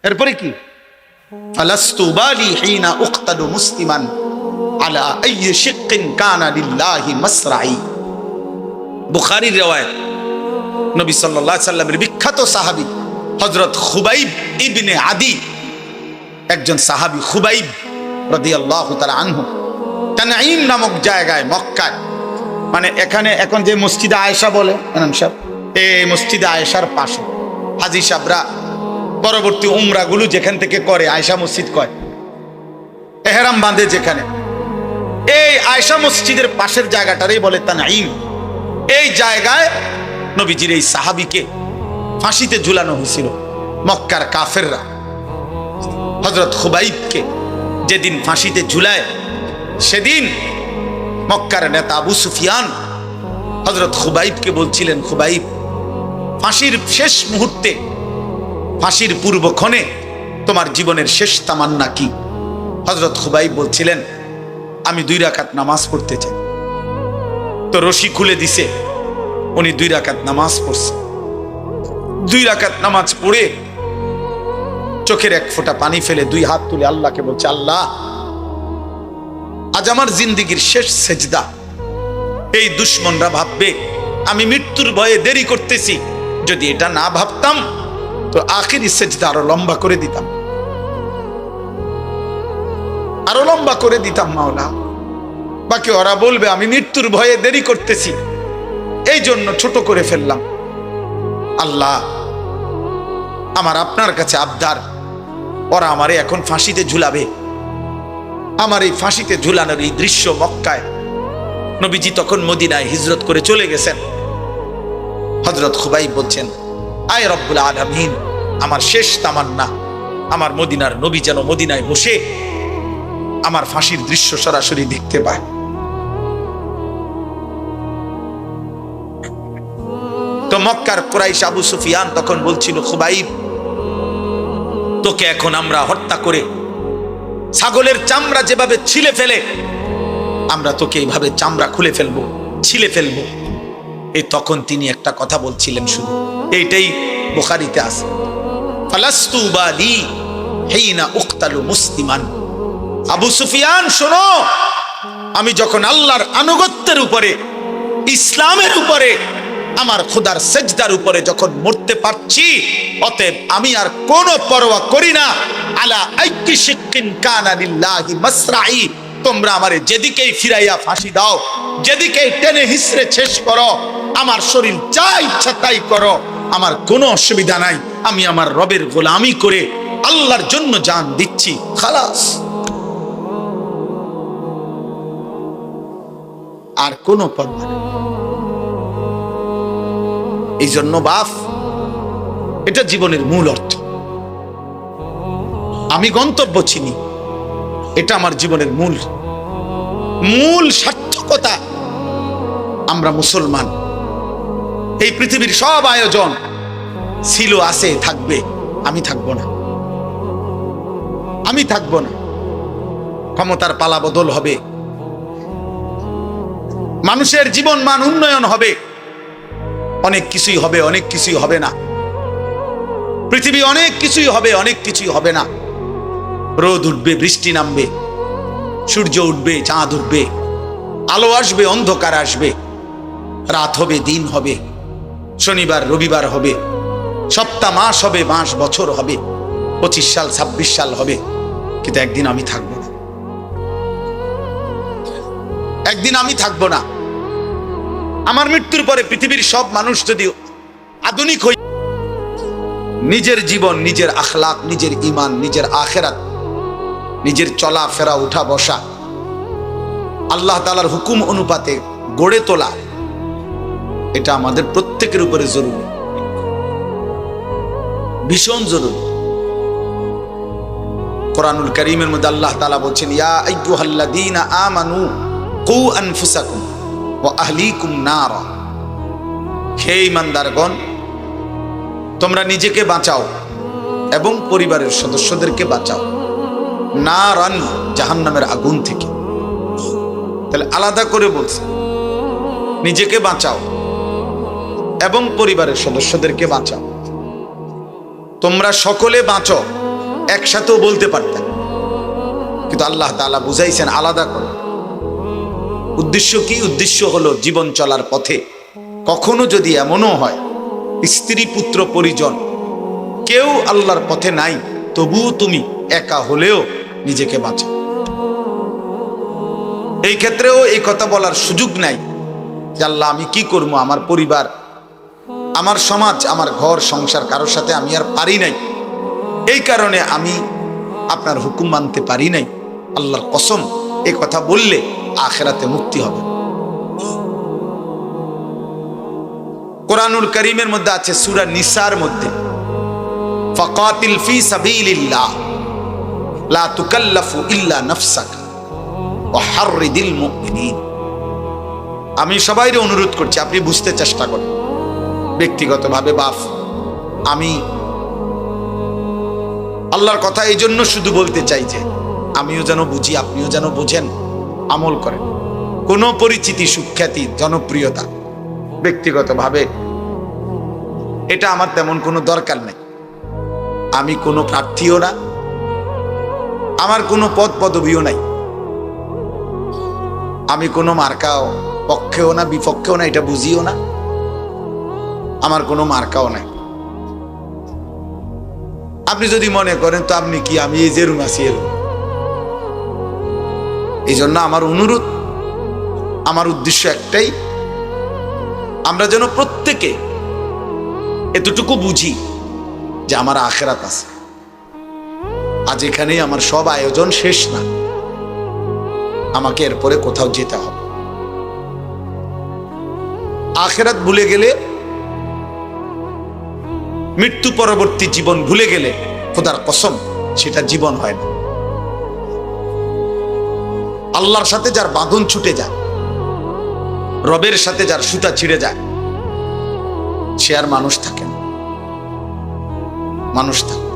এরপরে কি, ফালাস্তু বালি হিনা উকতালু মুসলিমান আলা আইয়ি শিক্কিন কানা লিল্লাহি মাসরাই। বুখারীর riwayat, নবী সাল্লাল্লাহু আলাইহি সাল্লামের বিখ্যাত সাহাবী হযরত খুবাইব ইবনে আদি, একজন সাহাবী খুবাইব রাদিয়াল্লাহু তাআলা আনহু, তানঈম নামক জায়গায় মক্কায়, মানে এখানে এখন যে মসজিদে আয়েশা বলে ইমাম সাহেব, এই মসজিদে আয়েশার পাশে হাজী সাহেবরা পরবর্তী উমরা গুলো যেখান থেকে করে আয়েশা মসজিদ কয়, এহরাম বাঁধে যেখানে, এই আয়েশা মসজিদের পাশের জায়গাটারই বলে তানঈম। এই জায়গায় নবীজির এই সাহাবীকে ফাঁসিতে ঝুলানো হয়েছিল। মক্কার কাফেররা হযরত খুবাইবকে যেদিন ফাঁসিতে ঝুলায়, সেদিন মক্কার নেতা আবু সুফিয়ান হযরত খুবাইবকে বলছিলেন, খুবাইব, ফাঁসির শেষ মুহূর্তে, ফাঁসির পূর্বক্ষণে তোমার জীবনের শেষ তামান্না কি? হযরত খুবাইব বলছিলেন, আমি 2 রাকাত নামাজ পড়তে চাই। তো রশি খুলে দিছে, উনি 2 রাকাত নামাজ পড়ছে। 2 রাকাত নামাজ পড়ে চোখের 1 ফোঁটা পানি ফেলে 2 হাত তুলে আল্লাহকে বলছে, আল্লাহ, আজ আমার জিন্দেগীর শেষ সেজদা। এই দুশ্মনরা ভাববে আমি মৃত্যুর ভয়ে দেরি করতেছি, যদি এটা না ভাবতাম তো আখিরি সেজদা আরো লম্বা করে দিতাম, আরো লম্বা করে দিতাম মাওলা। বাকি ওরা বলবে আমি মৃত্যুর ভয়ে দেরি করতেছি, এই জন্য ছোট করে ফেললাম। আল্লাহ, আমার আপনার কাছে আবদার, ওরা আমারে এখন ফাঁসিতে ঝুলাবে। আমার এই ফাঁসিতে ঝুলানোর এই দৃশ্য মক্কায়, নবীজি তখন মদিনায় হিজরত করে চলে গেছেন। হযরত খুবাইব বলছেন, আয় রব্বুল আলামিন, আমার শেষ তামান্না আমার মদিনার নবী যেন মদিনায় বসে আমার ফাঁসির দৃশ্য সরাসরি দেখতে পায়। তো মক্কার কুরাইশ আবু সুফিয়ান তখন বলছিল, খুবাইব, তোকে এখন আমরা হত্যা করে ছাগলের চামড়া যেভাবে ছিলে ফেলে, আমরা তোকে এইভাবে চামড়া খুলে ফেলবো, ছিলে ফেলবো। এই তখন তিনি একটা কথা বলছিলেন, শুধু এইটাই বুখারীতে আছে, ফালাস্তু বালি হিনা উকতালু মুসলিমান। আবু সুফিয়ান, শোনো, আমি যখন আল্লাহর আনুগত্যের উপরে, ইসলামের উপরে, আমার খোদার সেজদার উপরে যখন মরতে পারছি, অতএব আমি আর কোনো পরোয়া করি না। আলা আইয়ি শিক্কিন কানা লিল্লাহি মাসরাই। তোমরা আমারে যেদিকেই ফিরাইয়া ফাঁসি দাও, যেদিকেই টেনে হিসড়ে শেষ করো, আমার শরীর যা ইচ্ছা তাই করো, আমার কোনো অসুবিধা নাই। আমি আমার রবের গোলামি করে আল্লাহর জন্য জান দিচ্ছি, খালাস। আর কোনো পরোয়া নেই। এই জন্য বাপ, এটা জীবনের মূল অর্থ। আমি গন্তব্য চিনি, এটা আমার জীবনের মূল সার্থকতা। আমরা মুসলমান, এই পৃথিবীর সব আয়োজন ছিল, আছে, থাকবে, আমি থাকবো না, আমি থাকবো না। ক্ষমতার পালা বদল হবে, মানুষের জীবন মান উন্নয়ন হবে, অনেক কিছুই হবে, অনেক কিছুই হবে না। পৃথিবী অনেক কিছুই হবে, অনেক কিছুই হবে না। রোদ উঠবে, বৃষ্টি নামবে, সূর্য উঠবে, চাঁদ উঠবে, আলো আসবে, অন্ধকার আসবে, রাত হবে, দিন হবে, শনিবার রবিবার হবে, সপ্তাহ মাস হবে, মাস বছর হবে, 25 সাল 26 সাল হবে। কিন্তু একদিন আমি থাকবো না, একদিন আমি থাকবো না। আমার মৃত্যুর পরে পৃথিবীর সব মানুষ যদি আধুনিক হই, নিজের জীবন, নিজের আখলাক, নিজের ঈমান, নিজের আখিরাত, নিজের চলা ফেরা, উঠা বসা আল্লাহ তাআলার হুকুম অনুপাতে গড়ে তোলা, এটা আমাদের প্রত্যেকের উপরে জরুরি, ভীষণ জরুরি। কোরআনুল কারীমের মধ্যে আল্লাহ তাআলা বলছেন, ইয়া আইয়ুহাল্লাযীনা আমানু কু আনফুসাকুম ওয়া আহলিকুম নারা। হে ঈমানদারগণ, তোমরা নিজেকে বাঁচাও এবং পরিবারের সদস্যদেরকে বাঁচাও নারান, জাহান্নামের আগুন থেকে। তাহলে আলাদা করে বলছে, নিজেকে বাঁচাও এবং পরিবারের সদস্যদেরকে বাঁচাও। তোমরা সকলে বাঁচো, একসাথেও বলতে পারতেন, কিন্তু আল্লাহ তাআলা বুঝাইছেন আলাদা করে। উদ্দেশ্য কি? উদ্দেশ্য হলো জীবন চলার পথে কখনো যদি এমনও হয় স্ত্রী পুত্র পরিজন কেউ আল্লাহর পথে নাই, তবুও তুমি একা হলেও নিজেকে বাঁচো। এই ক্ষেত্রেও এই কথা বলার সুযোগ নাই যে আল্লাহ আমি কি করবো, আমার পরিবার, আমার সমাজ, আমার ঘর সংসার কারোর সাথে আমি আর পারি নাই, এই কারণে আমি আপনার হুকুম মানতে পারি নাই। আল্লাহর কসম, এই কথা বললে আখিরাতে মুক্তি হবে। কোরআনুল কারীমের মধ্যে আছে সূরা নিসার মধ্যে, ফাকাতিল ফি সাবিলিল্লাহ লা তুকাল্লাফু ইল্লা নাফসাকা ওয়া হাররিদিল মুমিনিন। আমি সবাইকে অনুরোধ করছি, আপনি বুঝতে চেষ্টা করেন। ব্যক্তিগতভাবে বাপ, আমি আল্লাহর কথা এই জন্য শুধু বলতে চাই যে আমিও যেন বুঝি, আপনিও যেন বুঝেন, আমল করেন। কোনো পরিচিতি, সুখ্যাতি, জনপ্রিয়তা ব্যক্তিগতভাবে এটা আমার তেমন কোনো দরকার নেই। আমি কোনো প্রার্থীও না, আমার কোনো পদ পদবিও নাই, আমি কোনো মার্কাও পক্ষেও না বিপক্ষেও না, এটা বুঝিও না, আমার কোনো মার্কাও নাই। আপনি যদি মনে করেন তো আপনি কি, আমি এই যেরুম আছি এরুম। এই জন্য আমার অনুরোধ, আমার উদ্দেশ্য একটাই, আমরা যেন প্রত্যেকে এতটুকু বুঝি যে আমার আখিরাত আছে। আজ এখানেই আমার সব আয়োজন শেষ না, আমাকে এরপরে কোথাও যেতে হবে। আখিরাত ভুলে গেলে, মৃত্যু পরবর্তী জীবন ভুলে গেলে খোদার কসম সেটা জীবন হয় না। আল্লাহর সাথে যার বাঁধন ছুটে যায়, রবের সাথে যার সুতা ছিঁড়ে যায়, সে আর মানুষ থাকে না। মানুষ থাকে,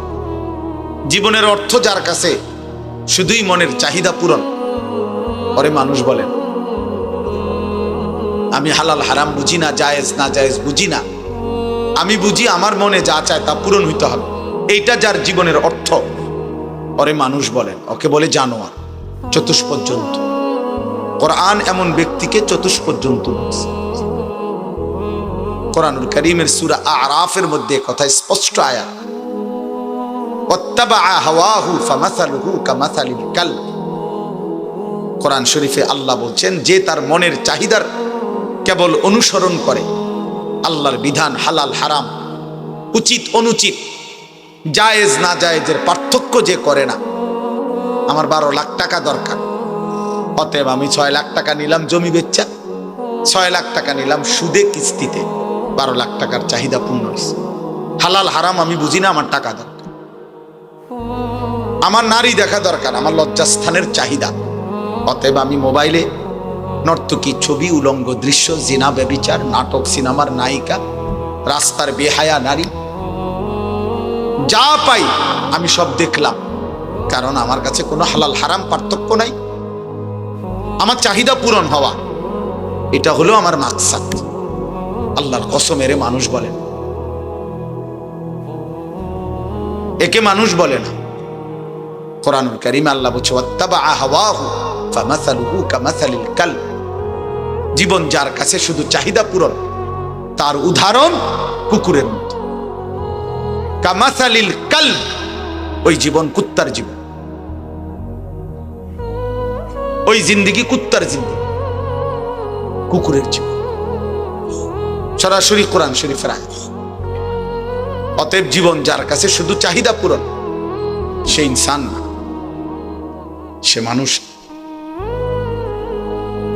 জীবনের অর্থ যার কাছে শুধুই মনের চাহিদা পূরণ, পরে মানুষ বলেন আমি হালাল হারাম বুঝি না, জায়েজ না জায়েজ বুঝি না, আমি বুঝি আমার মনে যা চায় তা পূরণ হইতে হবে। এইটা যার জীবনের অর্থ, পরে মানুষ বলেন, ওকে বলে জানোয়ার, চতুষ্পদ জন্তু। কোরআন এমন ব্যক্তিকে চতুষ্পদ জন্তু বলছে। কোরআনুল কারীমের সূরা আরাফের মধ্যে কথা স্পষ্ট আয়াত, ওয়াত্তাবা হাওয়াহু ফামাসালুহু কামাসালিল কালব। কোরআন শরীফে আল্লাহ বলছেন, যে তার মনের চাহিদার কেবল অনুসরণ করে, আল্লাহর বিধান হালাল হারাম, উচিত অনুচিত, জায়েজ না জায়েজের পার্থক্য যে করে না। আমার 12 লাখ টাকা দরকার, অতএব আমি 6 লাখ টাকা নিলাম জমি বেচা, 6 লাখ টাকা নিলাম সুদে কিস্তিতে, 12 লাখ টাকার চাহিদা পূর্ণ হয়েছে। হালাল হারাম আমি বুঝি না, আমার টাকা দরকার। আমার নারী দেখা দরকার, আমার লজ্জাস্থানের চাহিদা, অতএব আমি মোবাইলে নর্তকী ছবি, উলঙ্গ দৃশ্য, জিনা, ব্যভিচার, নাটক, সিনেমার নায়িকা, রাস্তার বেহায়া নারী, যা পাই আমি সব দেখলাম, কারণ আমার কাছে কোনো হালাল হারাম পার্থক্য নাই। আমার চাহিদা পূরণ হওয়া, এটা হলো আমার মাকসাদ। আল্লাহর কসম, এরে মানুষ বলেন, একে মানুষ বলে না। কোরআনুল কারীমে আল্লাহ বলছে, ওয়াত্তাবা হাওয়াহু ফামাসালুহু কামাসালিল কালব। জীবন যার কাছে শুধু চাহিদা পূরণ, তার উদাহরণ কুকুরের মতো। কামাসালিল কালব, ওই জীবন কুত্তার জীবন, ওই জিন্দেগি কুত্তার জিন্দেগি, কুকুরের জীবন। সরাসরি কোরআন শরীফের আয়াত। অতএব জীবন যার কাছে শুধু চাহিদা পূরণ, সে ইনসান না, সে মানুষ।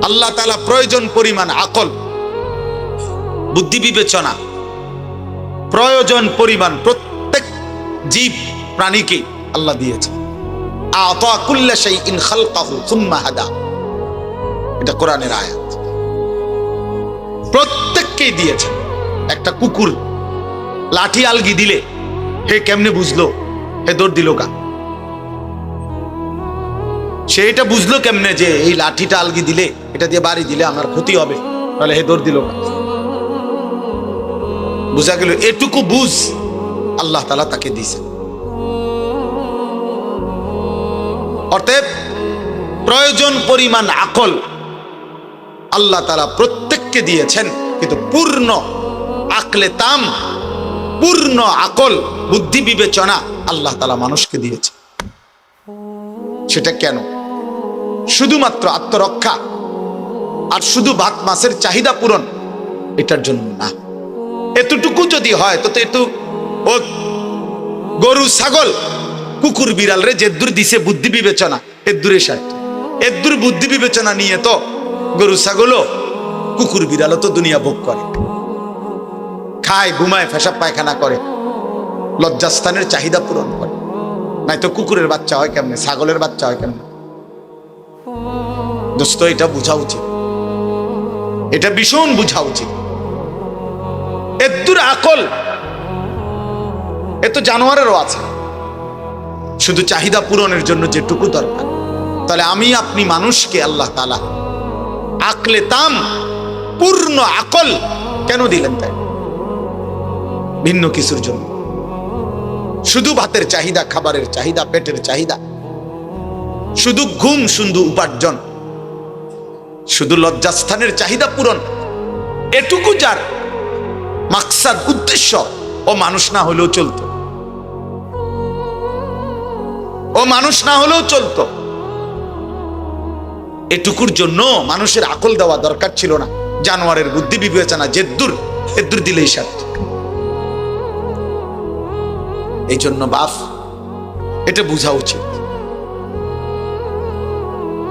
আল্লাহ তাআলা প্রয়োজন পরিমাণ আকল, বুদ্ধি, বিবেচনা, প্রয়োজন পরিমাণ প্রত্যেক জীব প্রাণীকে আল্লাহ দিয়েছে। আতা কুল্লা শাইইন খালকাহু সুম্মা হাদা, এটা কোরআনের আয়াত। প্রত্যেককেই দিয়েছেন। একটা কুকুর লাঠি আলগি দিলে হে কেমনে বুঝলো, হে দৌড় দিল কা? সে এটা বুঝলো কেমনে যে এই লাঠিটা আলগি দিলে, এটা দিয়ে বাড়ি দিলে আমার ক্ষতি হবে, তাহলে হে দৌড় দিল কা? বুঝা গেল, এটুকু বুঝ আল্লাহ তাআলা তাকে দিয়েছেন। অতএব প্রয়োজন পরিমাণ আকল আল্লাহ তাআলা প্রত্যেককে দিয়েছেন, কিন্তু পূর্ণ আকলে তাম, পূর্ণ আকল, বুদ্ধি বিবেচনা আল্লাহ তাআলা মানুষকে দিয়েছে। সেটা কেন? শুধুমাত্র আত্মরক্ষা আর শুধু ভাত মাছের চাহিদা পূরণ, এটার জন্য না। এতটুকু যদি হয় তো একটু ও গরু ছাগল কুকুর বিড়াল রে যেদূর দিছে বুদ্ধি বিবেচনা, এদূরে সাথে এদূর বুদ্ধি বিবেচনা নিয়ে তো গরু ছাগলও কুকুর বিড়ালও তো দুনিয়া ভোগ করে, খায়, ঘুমায়, পেশাব পায়খানা করে, লজ্জাস্থানের চাহিদা পূরণ করে। নাই তো কুকুরের বাচ্চা হয় কেমনে, ছাগলের বাচ্চা হয় কেমনে? দোস্ত, এটা বোঝা উচিত, এটা ভীষণ বোঝা উচিত। এদূর আকল এ তো জানোয়ারেরও আছে, শুধু চাহিদা পূরণের জন্য যেটুকু দরকার। তাহলে আমি আপনি মানুষকে আল্লাহ তাআলা আকলে তাম, পূর্ণ আকল কেন দিলেন? তাই ভিন্ন কিছুর জন্য। শুধু ভাতের চাহিদা, খাবারের চাহিদা, পেটের চাহিদা, শুধু ঘুম, শুধু উপার্জন, শুধু লজ্জাস্থানের চাহিদা পূরণ, এটুকু যার মাকসাদ, উদ্দেশ্য, ও মানুষ না হলেও চলতো, ও মানুষ না হলেও চলতো। এটুকুর জন্য মানুষের আকল দেওয়া দরকার ছিল না। জানোয়ারের বুদ্ধি বিবেচনা যেদূর এদূর দিলেই সাথ। এই জন্য বাপ, এটা বোঝা উচিত।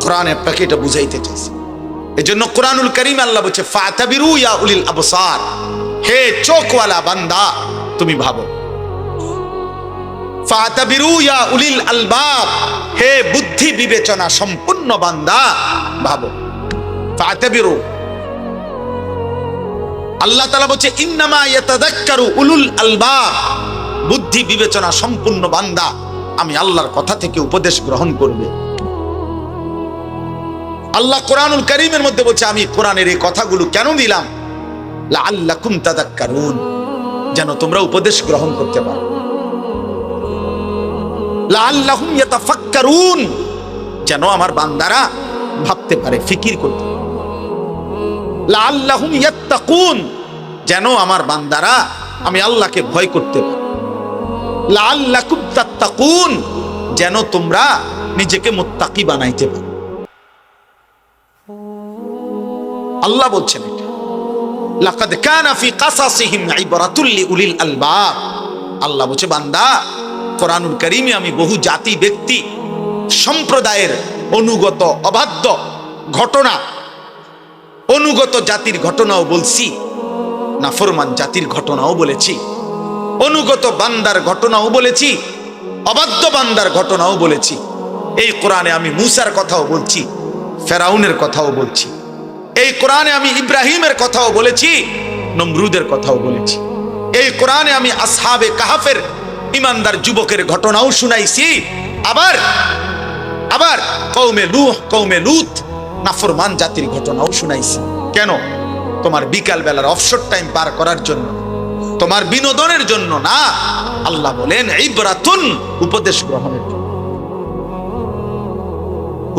কোরআন আপনাকে এটা বুঝাইতে চাইছে। এই জন্য কোরআনুল কারীম আল্লাহ বলছে, ফাতাবিরু ইয়া উলিল আবসার, হে চোখওয়ালা বান্দা তুমি ভাবো। ফাতাবিরু ইয়া উলিল আলবাব, হে বুদ্ধি বিবেচনা সম্পূর্ণ বান্দা ভাবো। ফাতাবিরু, আল্লাহ তাআলা বলছে ইন্নামা ইয়াতাযাক্কারু উলুল আলবাব, বুদ্ধি বিবেচনা সম্পূর্ণ বান্দা আমি আল্লাহর কথা থেকে উপদেশ গ্রহণ করবে। আল্লাহ কোরআনুল কারীমের মধ্যে বলছে, আমি কোরআনের এই কথাগুলো কেন দিলাম? লাআল্লাকুম তাযাক্কারুন, যেন তোমরা উপদেশ গ্রহণ করতে পারো। লাআল্লাহুম ইয়াতাফাক্কারুন, যেন আমার বান্দারা ভাবতে পারে, ফিকির করতে পারে। লাআল্লাহুম ইয়াত্তাকুন, যেন আমার বান্দারা আমি আল্লাহকে ভয় করতে পারে। লাআল্লাকুম তাত্তাকুন, যেন তোমরা নিজেকে মুত্তাকি বানাইতে পারো। আল্লাহ বলছেন এটা, লাকাদ কানা ফি কাসাসিহিম ইবরাতুল লিউলিল আলবাব। আল্লাহ বলছে, বান্দা, কোরআনুল কারীমে আমি বহু জাতি, ব্যক্তি, সম্প্রদায়ের অনুগত অবাধ্য ঘটনা, অনুগত জাতির ঘটনাও বলছি, নাফরমান জাতির ঘটনাও বলেছি, অনুগত বান্দার ঘটনাও বলেছি, অবাধ্য বান্দার ঘটনাও বলেছি। এই কোরআনে আমি মূসার কথাও বলছি, ফেরাউনের কথাও বলছি। এই কোরআনে আমি ইব্রাহিমের কথাও বলেছি, নমরুদের কথাও বলেছি। এই কোরআনে আমি আসহাবে কাহাফের ইমানদার যুবকের ঘটনাও শুনাইছি। আবার আবার কওমে নূহ, কওমে লূত, নাফরমান জাতির ঘটনাও শুনাইছি। কেন? তোমার বিকাল বেলার অফশোর টাইম পার করার জন্য, তোমার বিনোদনের জন্য না। আল্লাহ বলেন ইবরাতুন, উপদেশ গ্রহণের জন্য,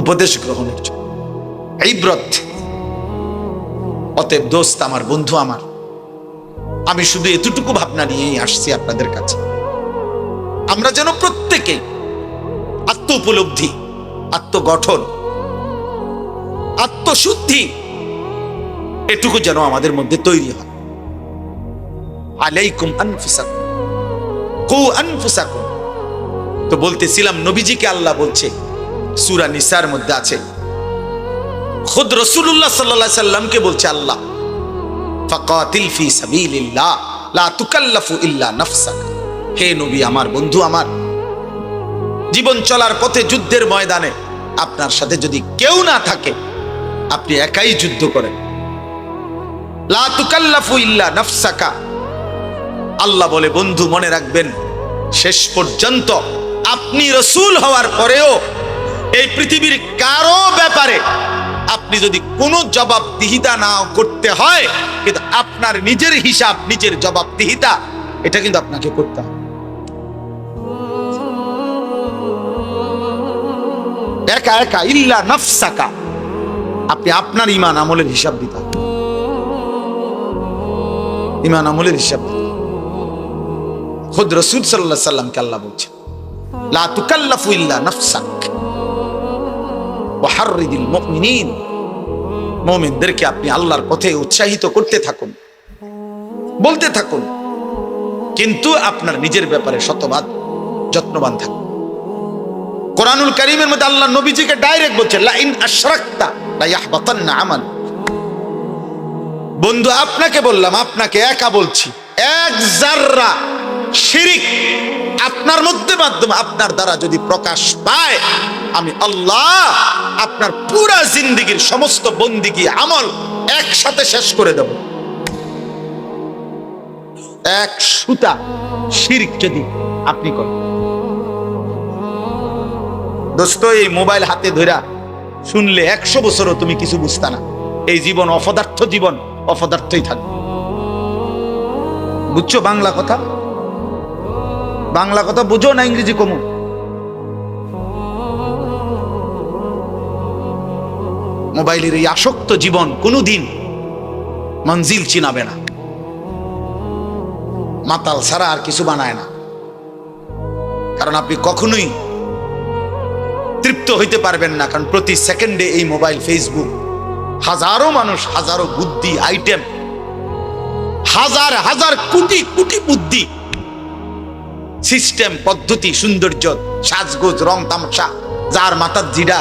উপদেশ গ্রহণের জন্য, ইবরত। অতএব দোস্ত আমার, বন্ধু আমার, আমি শুধু এতটুকু ভাবনা নিয়েই আসছি আপনাদের কাছে। আমরা যেন প্রত্যেকে আত্ম উপলব্ধি, আত্মগঠন, আত্মশুদ্ধি, এটুকু যেন আমাদের মধ্যে তৈরি হয়। আলাইকুম আনফুসাকুম, কু আনফুসাকুম। তো বলতেছিলাম, নবীজিকে আল্লাহ বলছে, সূরা নিসার মধ্যে আছে, খুদ রাসূলুল্লাহ সাল্লাল্লাহু আলাইহি সাল্লামকে বলছে আল্লাহ, ফাকাতিল ফি সাবিলিল্লাহ লা তুকাল্লাফু ইল্লা নাফসাকা। হে নবী আমার, বন্ধু আমার, জীবন চলার পথে, যুদ্ধের ময়দানে আপনার সাথে যদি কেউ না থাকে, আপনি একাই যুদ্ধ করেন। লা তুকাল্লাফু ইল্লা নাফসাকা। আল্লাহ বলে, বন্ধু মনে রাখবেন, শেষ পর্যন্ত আপনি রাসূল হওয়ার পরেও এই পৃথিবীর কারো ব্যাপারে আপনি যদি কোনো জবাবদিহিতা না করতে হয়, কিন্তু আপনার নিজের হিসাব, নিজের জবাবদিহিতা, এটা কিন্তু আপনাকে করতে হবে। একা একা, ইল্লা নাফসাকা, আপনি আপনার ঈমান আমলের হিসাব দিতে হবে। ঈমান আমলের হিসাব দিতে হবে। খুদ রাসূল সাল্লাল্লাহু আলাইহি সাল্লামকে আল্লাহ বলছেন, লা তুকাল্লাফু ইল্লা নাফসাক ওয়া হাররিদিল মুমিনিন। মুমিনদেরকে আপনি আল্লাহর পথে উৎসাহিত করতে থাকুন, বলতে থাকুন, কিন্তু আপনার নিজের ব্যাপারে শতভাগ যত্নবান থাকুন। কোরআনুল কারীমের মধ্যে আল্লাহ নবীজিকে ডাইরেক্ট বলছেন, লা ইন আশরাকতা লা ইয়াহবাতান্না আমাল। বন্ধু আপনাকে বললাম, আপনাকে একা বলছি, এক যাররা শিরিক আপনার মধ্যে মাধ্যমে আপনার দ্বারা যদি প্রকাশ পায়, আমি আল্লাহ আপনার পুরা জিন্দেগীর সমস্ত বন্দিগি আমল একসাথে শেষ করে দেব। এক সুতা শিরক যদি আপনি করেন, দোস্ত এই মোবাইল হাতে ধরা শুনলে 100 বছরও তুমি কিছু বুঝতা না। এই জীবন অপদার্থ, জীবন অপদার্থই থাকবে। বুঝছো বাংলা কথা? বাংলা কথা বুঝো না ইংরেজি কমু? মোবাইলের এই আসক্ত জীবন কোনোদিন মঞ্জিল চিনাবে না, মাতাল ছাড়া আর কিছু বানায় না। কারণ আপনি কখনোই তৃপ্ত হইতে পারবেন না, কারণ প্রতি সেকেন্ডে এই মোবাইল, ফেসবুক, হাজারো মানুষ, হাজারো বুদ্ধি, আইটেম, হাজার হাজার কোটি কোটি বুদ্ধি, সিস্টেম, পদ্ধতি, সৌন্দর্য, সাজগোজ, রং তামাশা, যার মাথার জিডা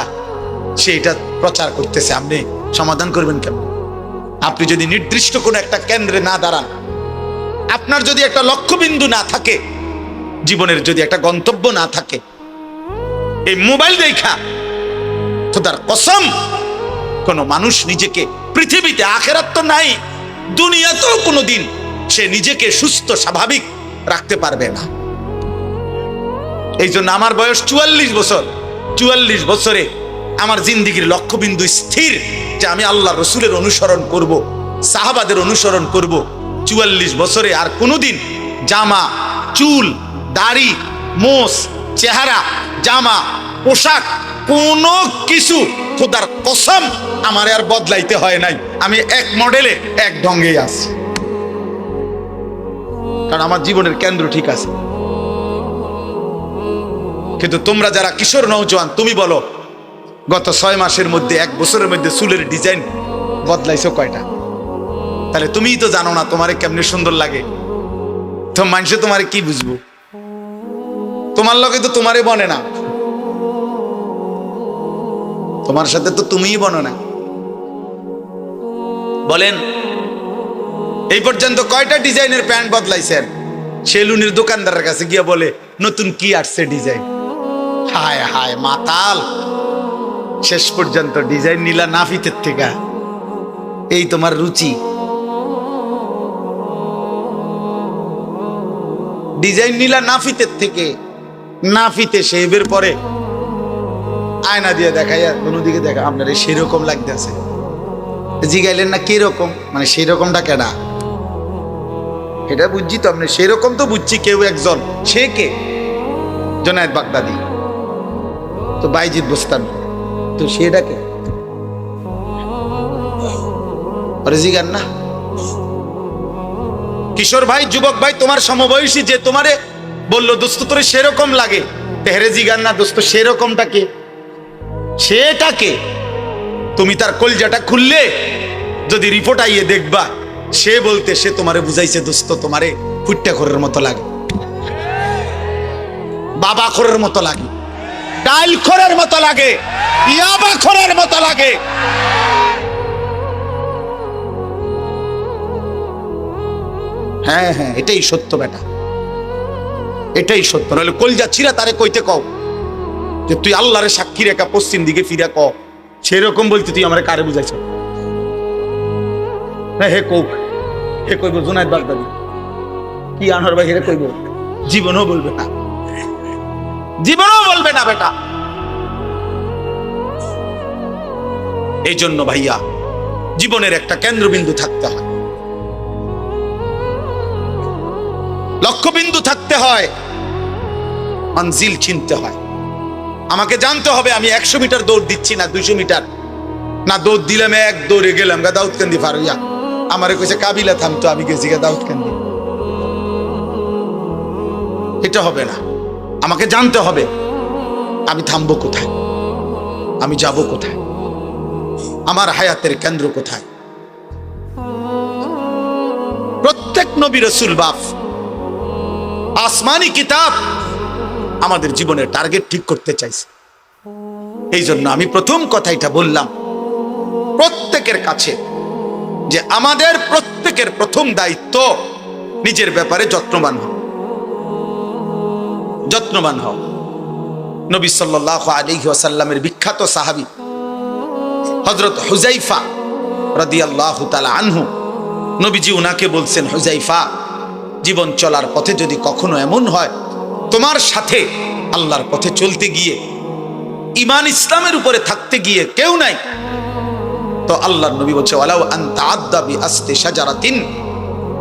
সে এটা প্রচার করতেছে। আপনি সমাধান করবেন কেমন? আপনি যদি নির্দিষ্ট কোনো একটা কেন্দ্রে না দাঁড়ান, আপনার যদি একটা লক্ষ্যবিন্দু না থাকে, জীবনের যদি একটা গন্তব্য না থাকে, এই মোবাইল দেখা খোদার কসম কোন মানুষ নিজেকে পৃথিবীতে, আখেরাত তো নাই, দুনিয়াতেও কোনোদিন সে নিজেকে সুস্থ স্বাভাবিক রাখতে পারবে না। এই জন্য আমার বয়স 44 বছর। 44 বছরে আমার জিন্দেগির লক্ষ্যবিন্দু স্থির যে আমি আল্লাহ রসুলের অনুসরণ করব, সাহাবাদের অনুসরণ করব। 44 বছরে আর কোনোদিন জামা, চুল, দাড়ি, মোষ, চেহারা, জামা, পোশাক, কোনো কিছু খোদার কসম আমার আর বদলাইতে হয় নাই। আমি এক মডেলে, এক ঢঙ্গেই আছি, কারণ আমার জীবনের কেন্দ্র ঠিক আছে। কিন্তু তোমরা যারা কিশোর নওজোয়ান, তুমি বলো গত 6 মাসের মধ্যে, 1 বছরের মধ্যে চুলের ডিজাইন বদলাইছো কয়টা? তাহলে তুমিই তো জানো না তোমারে কেমনে সুন্দর লাগে। তো মানুষে তোমারে কি বুঝবো? তোমার লগে তো তোমারে বনে না, তোমার সাথে তো তুমিই বনো না। বলেন এই পর্যন্ত কয়টা ডিজাইনের প্যান্ট বদলাইছেন? সেলুনের দোকানদারের কাছে গিয়ে বলে নতুন কি আসছে ডিজাইন। হায় হায় মাতাল, শেষ পর্যন্ত ডিজাইন নিলা নাফিতের থেকে। এই তোমার রুচি, ডিজাইন নিলা নাফিতের থেকে। নাফিতে শেভের পরে আয়না দিয়ে দেখাইয়া কোনদিকে দেখা আপনার সেরকম লাগতেছে। জিগাইলেন না কিরকম, মানে সেই রকমটা কেডা? এটা বুঝছি তো আপনি, সেরকম তো বুঝছি কেউ একজন। সে কে? জুনায়েদ বাগদাদি, তো বাইজিদ বোস্তামি, তো সেটা কে? জিগান না। কিশোর ভাই, যুবক ভাই, তোমার সমবয়সী যে তোমারে বললো দোস্ত তোরে সেরকম লাগে, তেহরে জিগান না দোস্ত সেরকমটা কে? সেটাকে তুমি তার কলজাটা খুললে যদি রিপোর্ট আইয়ে দেখবা, সে বলতে সে তোমারে বুঝাইছে দোস্ত তোমারে ফুট্টা খোরের মতো লাগে, বাবা খোরের মতো লাগে, ডাইল খোরের মতো লাগে, ইয়াবা খোরের মতো লাগে। হ্যাঁ হ্যাঁ, এটাই সত্য বেটা, এটাই সত্য। নাহলে কলজা ছিঁড়া তারে কইতে কও যে তুই আল্লাহরে সাক্ষী রেখা পশ্চিম দিকে ফিরে ক, সেরকম বলতে তুই আমার কারে বুঝাইছ? হে কৌক, হে কইব জুনায়েদ বাগদাদি, কি আনহর ভাই হেরে কইব? জীবনও বলবে না, জীবনও বলবে না বেটা। এই জন্য ভাইয়া জীবনের একটা কেন্দ্রবিন্দু থাকতে হয়, লক্ষ্যবিন্দু থাকতে হয়, মঞ্জিল চিনতে হয়। আমাকে জানতে হবে আমি 100 মিটার দৌড় দিচ্ছি না 200 মিটার, না দৌড় দিলাম এক দৌড়ে গেলাম গা দাউদকান্দি পার হইয়া। আমারে কইছে কাবিলা থামতো, আমি গেছি গা দাউদকান্দি। এটা হবে না। আমাকে জানতে হবে আমি থামবো কোথায়, আমি যাব কোথায়, আমার হায়াতের কেন্দ্র কোথায়। প্রত্যেক নবী রাসূল বাপ আসমানি কিতাব আমাদের জীবনের টার্গেট ঠিক করতে চাইছে। এই জন্য আমি প্রথম কথা এটা বললাম প্রত্যেকের কাছে যে আমাদের প্রত্যেকের প্রথম দায়িত্ব নিজের ব্যাপারে যত্নবান হও, যত্নবান হও। নবী সাল্লাল্লাহু আলাইহি ওয়াসাল্লামের বিখ্যাত সাহাবী হযরত হুযায়ফা রাদিয়াল্লাহু তাআলা আনহু, নবীজি উনাকে বলছেন, হুযায়ফা, জীবন চলার পথে যদি কখনো এমন হয় তোমার সাথে আল্লাহর পথে চলতে গিয়ে ঈমান ইসলামের উপরে থাকতে গিয়ে কেউ নাই, তো আল্লাহর নবী বলছে, ওয়ালাউ আনতা আদা বিআসতি শাজারাতিন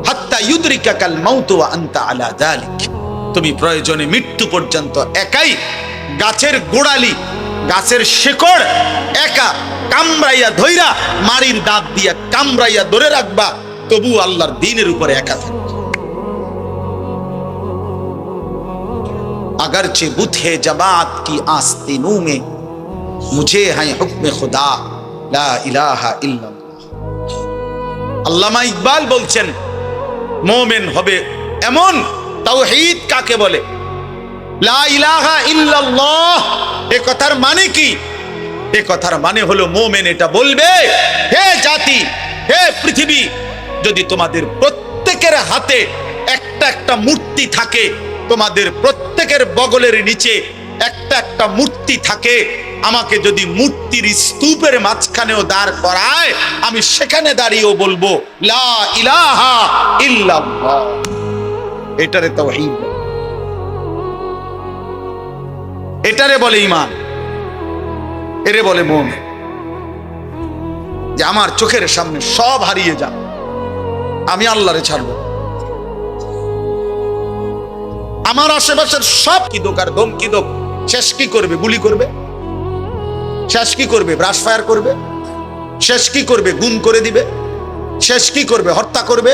হাত্তা ইউদরিকাকাল মাউত ওয়া আনতা আলা যালিক, তুমি প্রয়োজনে মৃত্যু পর্যন্ত একাই গাছের গোড়ালি, গাছের শিকড় একা কামড়াইয়া ধইরা, মারির দাঁত দিয়া কামড়াইয়া ধরে রাখবা, তবু আল্লাহর দ্বীনের উপরে একা থাকবে। अगरचे बुत है जमात की आस्तीनों में, मुझे है हुक्म खुदा ला इलाहा इल्लल्लाह। আল্লামা ইকবাল বলছেন মুমিন হবে এমন, তাওহীদ কাকে বলে, লা ইলাহা ইল্লাল্লাহ, এই কথার মানে কি? এই কথার মানে হলো মুমিন এটা বলবে, হে জাতি, হে পৃথিবী, যদি তোমাদের প্রত্যেকের হাতে একটা একটা মূর্তি থাকে, তোমাদের প্রত্যেকের বগলের নিচে একটা একটা মূর্তি থাকে, আমাকে যদি মূর্তির স্তূপের মাঝখানেও দাঁড় করায়, আমি সেখানে দাঁড়িয়েও বলবো লা ইলাহা ইল্লাল্লাহ। এটারে তাওহীদ, এটারে বলে ঈমান, এরে বলে মুমিন। যে আমার চোখের সামনে সব হারিয়ে যাক, আমি আল্লাহরে ছাড়বো। আমার আশেপাশের সব কি দোক আর ধমকি দোক, শেষ কি করবে? গুলি করবে। শেষ কি করবে? ব্রাশ ফায়ার করবে। শেষ কি করবে? গুম করে দিবে। শেষ কি করবে? হত্যা করবে।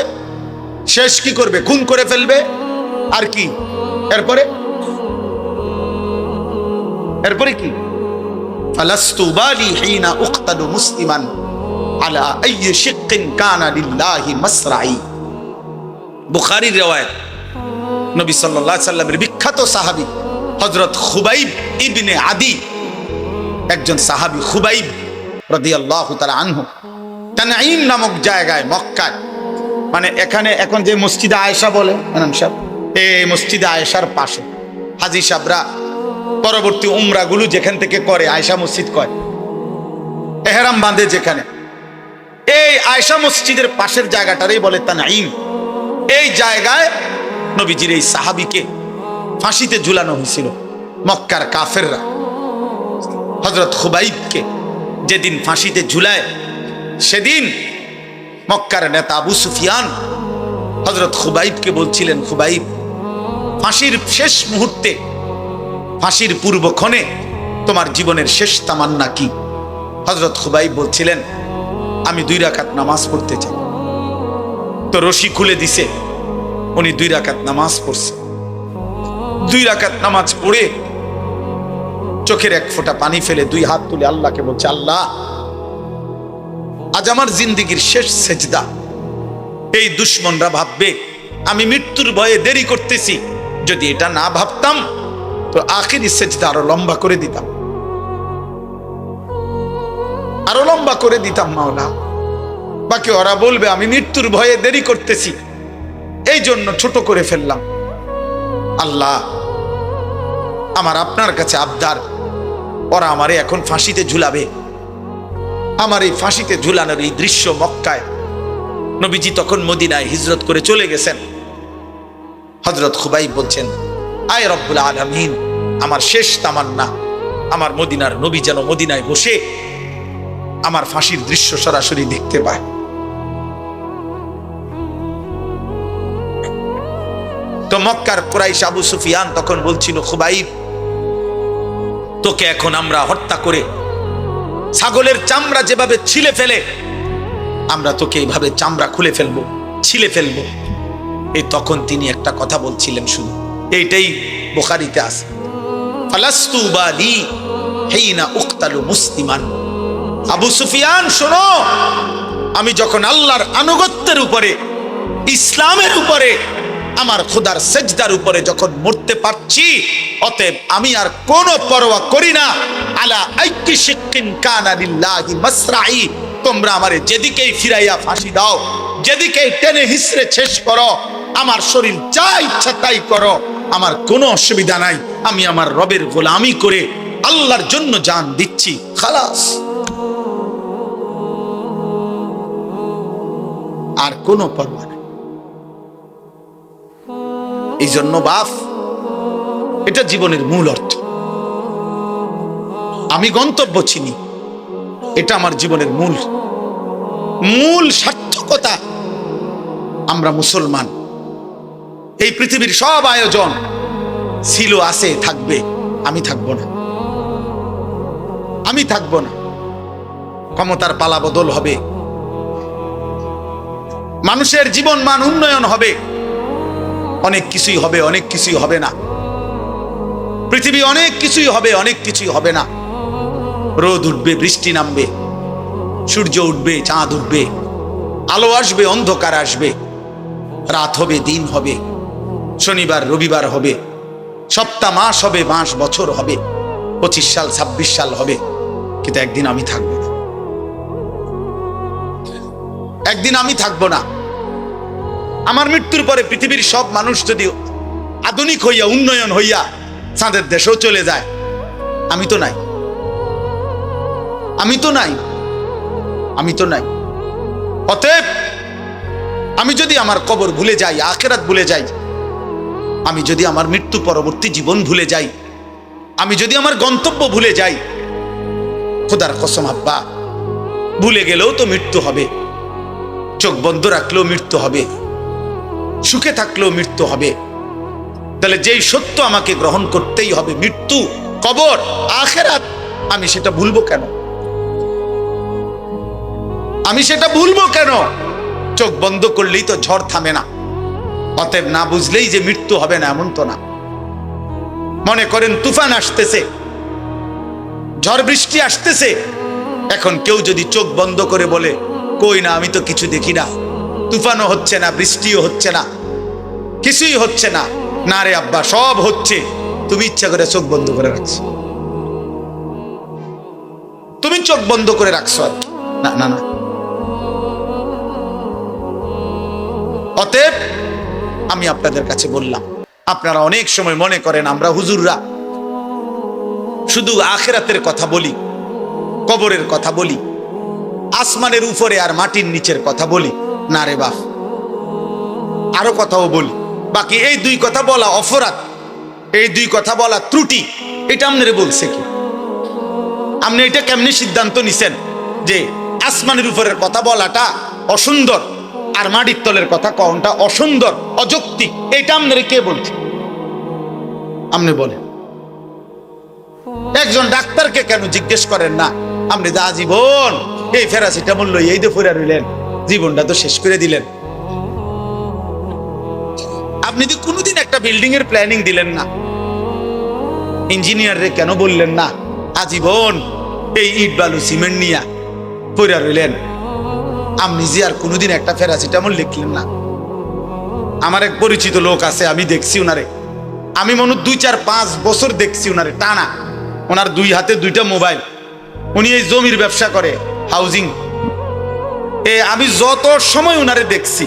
শেষ কি করবে? খুন করে ফেলবে। আর কি এরপরে? এরপরে কি? ফালাস্তু বালি হিনা উক্তাদু মুসলিমান আলা আইয়ি শিক্কিন কানা লিল্লাহি মাসরাই। বুখারীর riwayat, নবী সাল্লাল্লাহু আলাইহি সাল্লামের বিখ্যাত সাহাবী হযরত খুবাইব ইবনে আদি, একজন সাহাবী খুবাইব রাদিয়াল্লাহু তাআলা আনহু, তানঈম নামক জায়গায় মক্কায়, মানে এখানে এখন যে মসজিদে আয়েশা বলে এনাম সাহেব, এই মসজিদে আয়েশার পাশে হাজী সাহেবরা পরবর্তী উমরাগুলো যেখান থেকে করে আয়েশা মসজিদ কয়, ইহরাম বাঁধে যেখানে, এই আয়েশা মসজিদের পাশের জায়গাটারই বলে তানঈম। এই জায়গায় নবীজির এই সাহাবীকে ফাঁসিতে ঝুলানো হয়েছিল। মক্কার কাফেররা হযরত খুবাইবকে যেদিন ফাঁসিতে ঝুলায়, সেদিন মক্কার নেতা আবু সুফিয়ান হযরত খুবাইবকে বলছিলেন, খুবাইব, ফাঁসির শেষ মুহূর্তে, ফাঁসির পূর্বক্ষণে তোমার জীবনের শেষ তামান্না কি? হযরত খুবাইব বলছিলেন, আমি 2 রাকাত নামাজ পড়তে চাই। তো রশি খুলে দিছে, উনি 2 রাকাত নামাজ পড়ছে। 2 রাকাত নামাজ পড়ে চোখের এক ফোঁটা পানি ফেলে 2 হাত তুলে আল্লাহকে বলছে, আল্লাহ, আজ আমার জিন্দেগীর শেষ সেজদা। এই দুশ্মনরা ভাববে আমি মৃত্যুর ভয়ে দেরি করতেছি, যদি এটা না ভাবতাম তো আখিরি সেজদা আরো লম্বা করে দিতাম, আরো লম্বা করে দিতাম মাওলা। বাকি ওরা বলবে আমি মৃত্যুর ভয়ে দেরি করতেছি, এই জন্য ছোট করে ফেললাম। আল্লাহ, আমার আপনার কাছে আবদার, ওরা আমারে এখন ফাঁসিতে ঝুলাবে। আমার এই ফাঁসিতে ঝুলানোর এই দৃশ্য মক্কায়, নবীজি তখন মদিনায় হিজরত করে চলে গেছেন। হযরত খুবাইব বলছেন, আয় রব্বুল আলামিন, আমার শেষ তামান্না আমার মদিনার নবী যেন মদিনায় বসে আমার ফাঁসির দৃশ্য সরাসরি দেখতে পায়। তো মক্কার কুরাইশ আবু সুফিয়ান তখন বলছিল, খুবাইব, তোকে এখন আমরা হত্যা করে ছাগলের চামড়া যেভাবে ছিলে ফেলে, আমরা তোকে এইভাবে চামড়া খুলে ফেলবো, ছিলে ফেলবো। এই তখন তিনি একটা কথা বলছিলেন, শুধু এইটাই বুখারীতে আছে, ফালাস্তু বালি হিনা উকতালু মুসলিমান। আবু সুফিয়ান শোনো, আমি যখন আল্লাহর আনুগত্যের উপরে, ইসলামের উপরে, আমার খোদার সেজদার উপরে যখন মরতে পারছি, অতএব আমি আর কোনো পরোয়া করি না। আলা আইকি শিক্কিন কানা লিল্লাহি মাসরাই, তোমরা আমারে যেদিকেই ফিরাইয়া ফাঁসি দাও, যেদিকেই টেনে হিসড়ে শেষ করো, আমার শরীর যা ইচ্ছা তাই করো, আমার কোনো অসুবিধা নাই। আমি আমার রবের গোলামি করে আল্লাহর জন্য জান দিচ্ছি, খালাস। আর কোনো পরোয়া নাই। এই জন্য বাপ, এটা জীবনের মূল অর্থ। আমি গন্তব্য চিনি, এটা আমার জীবনের মূল সার্থকতা। আমরা মুসলমান, এই পৃথিবীর সব আয়োজন ছিল, আছে, থাকবে। আমি থাকবো না, আমি থাকবো না। ক্ষমতার পালা বদল হবে, মানুষের জীবন মান উন্নয়ন হবে, অনেক কিছুই হবে, অনেক কিছুই হবে না। পৃথিবী অনেক কিছুই হবে, অনেক কিছুই হবে না। রোদ উঠবে, বৃষ্টি নামবে, সূর্য উঠবে, চাঁদ উঠবে, আলো আসবে, অন্ধকার আসবে, রাত হবে, দিন হবে, শনিবার রবিবার হবে, সপ্তাহ মাস হবে, মাস বছর হবে, 25 সাল 26 সাল হবে। কিন্তু একদিন আমি থাকবো না, একদিন আমি থাকবো না। আমার মৃত্যুর পরে পৃথিবীর সব মানুষ যদি আধুনিক হইয়া, উন্নয়ন হইয়া চাঁদের দেশেও চলে যায়, আমি তো নাই, আমি তো নাই, আমি তো নাই। অতএব আমি যদি আমার কবর ভুলে যাই, আখিরাত ভুলে যাই, আমি যদি আমার মৃত্যু পরবর্তী জীবন ভুলে যাই, আমি যদি আমার গন্তব্য ভুলে যাই, খোদার কসম আব্বা, ভুলে গেলেও তো মৃত্যু হবে, চোখ বন্ধ রাখলেও মৃত্যু হবে, সুখে থাকলেও মৃত্যু হবে। তাহলে যেই সত্য আমাকে গ্রহণ করতেই হবে, মৃত্যু, কবর, আখিরাত, আমি সেটা ভুলবো কেন? আমি সেটা ভুলবো কেন? চোখ বন্ধ করলেই তো ঝড় থামে না। অতএব না বুঝলেই যে মৃত্যু হবে না এমন তো না। মনে করেন তুফান আসতেছে, ঝড় বৃষ্টি আসতেছে, এখন কেউ যদি চোখ বন্ধ করে বলে, কই না, আমি তো কিছু দেখি না, তুফানও হচ্ছে না, বৃষ্টিও হচ্ছে না, কিছুই হচ্ছে না। না রে আব্বা, সব হচ্ছে, তুমি ইচ্ছা করে চোখ বন্ধ করে রাখছো, তুমি চোখ বন্ধ করে রাখছো। না না না। অতএব আমি আপনাদের কাছে বললাম, আপনারা অনেক সময় মনে করেন আমরা হুজুররা শুধু আখিরাতের কথা বলি, কবরের কথা বলি, আসমানের উপরে আর মাটির নিচের কথা বলি। না রে বাপ, আরো কথাও বলি। বাকি এই দুই কথা বলা অপরাধ, এই দুই কথা বলা ত্রুটি, এটা আপনারে বলছে কি? আপনি এটা কেমনি সিদ্ধান্ত নিছেন যে আসমানের উপরের কথা বলাটা অসুন্দর আর মাটির তলের কথা কওয়াটা অসুন্দর, অযৌক্তিক? এটা আপনারে কে বলছে? আপনি বলেন। একজন ডাক্তারকে কেন জিজ্ঞেস করেন না, আপনি যা জীবন এই প্যারাসিটামল লই এই তো ফুরা রইলেন, জীবনটা তো শেষ করে দিলেন। আপনি তো কোনোদিন একটা বিল্ডিং এর প্ল্যানিং দিলেন না, ইঞ্জিনিয়ার রে কেন বললেন না আজীবন এই ইট বালু সিমেন্ট নিয়া ফুরা রইলেন? আপনি যে আর কোনোদিন একটা প্যারাসিটামল লিখলেন না? আমার এক পরিচিত লোক আছে, আমি দেখছি উনারে, আমি মনে 2-4-5 বছর দেখছি উনারে টানা। ওনার 2 হাতে 2টা মোবাইল, উনি এই জমির ব্যবসা করে, হাউজিং। আমি যত সময় উনারে দেখছি,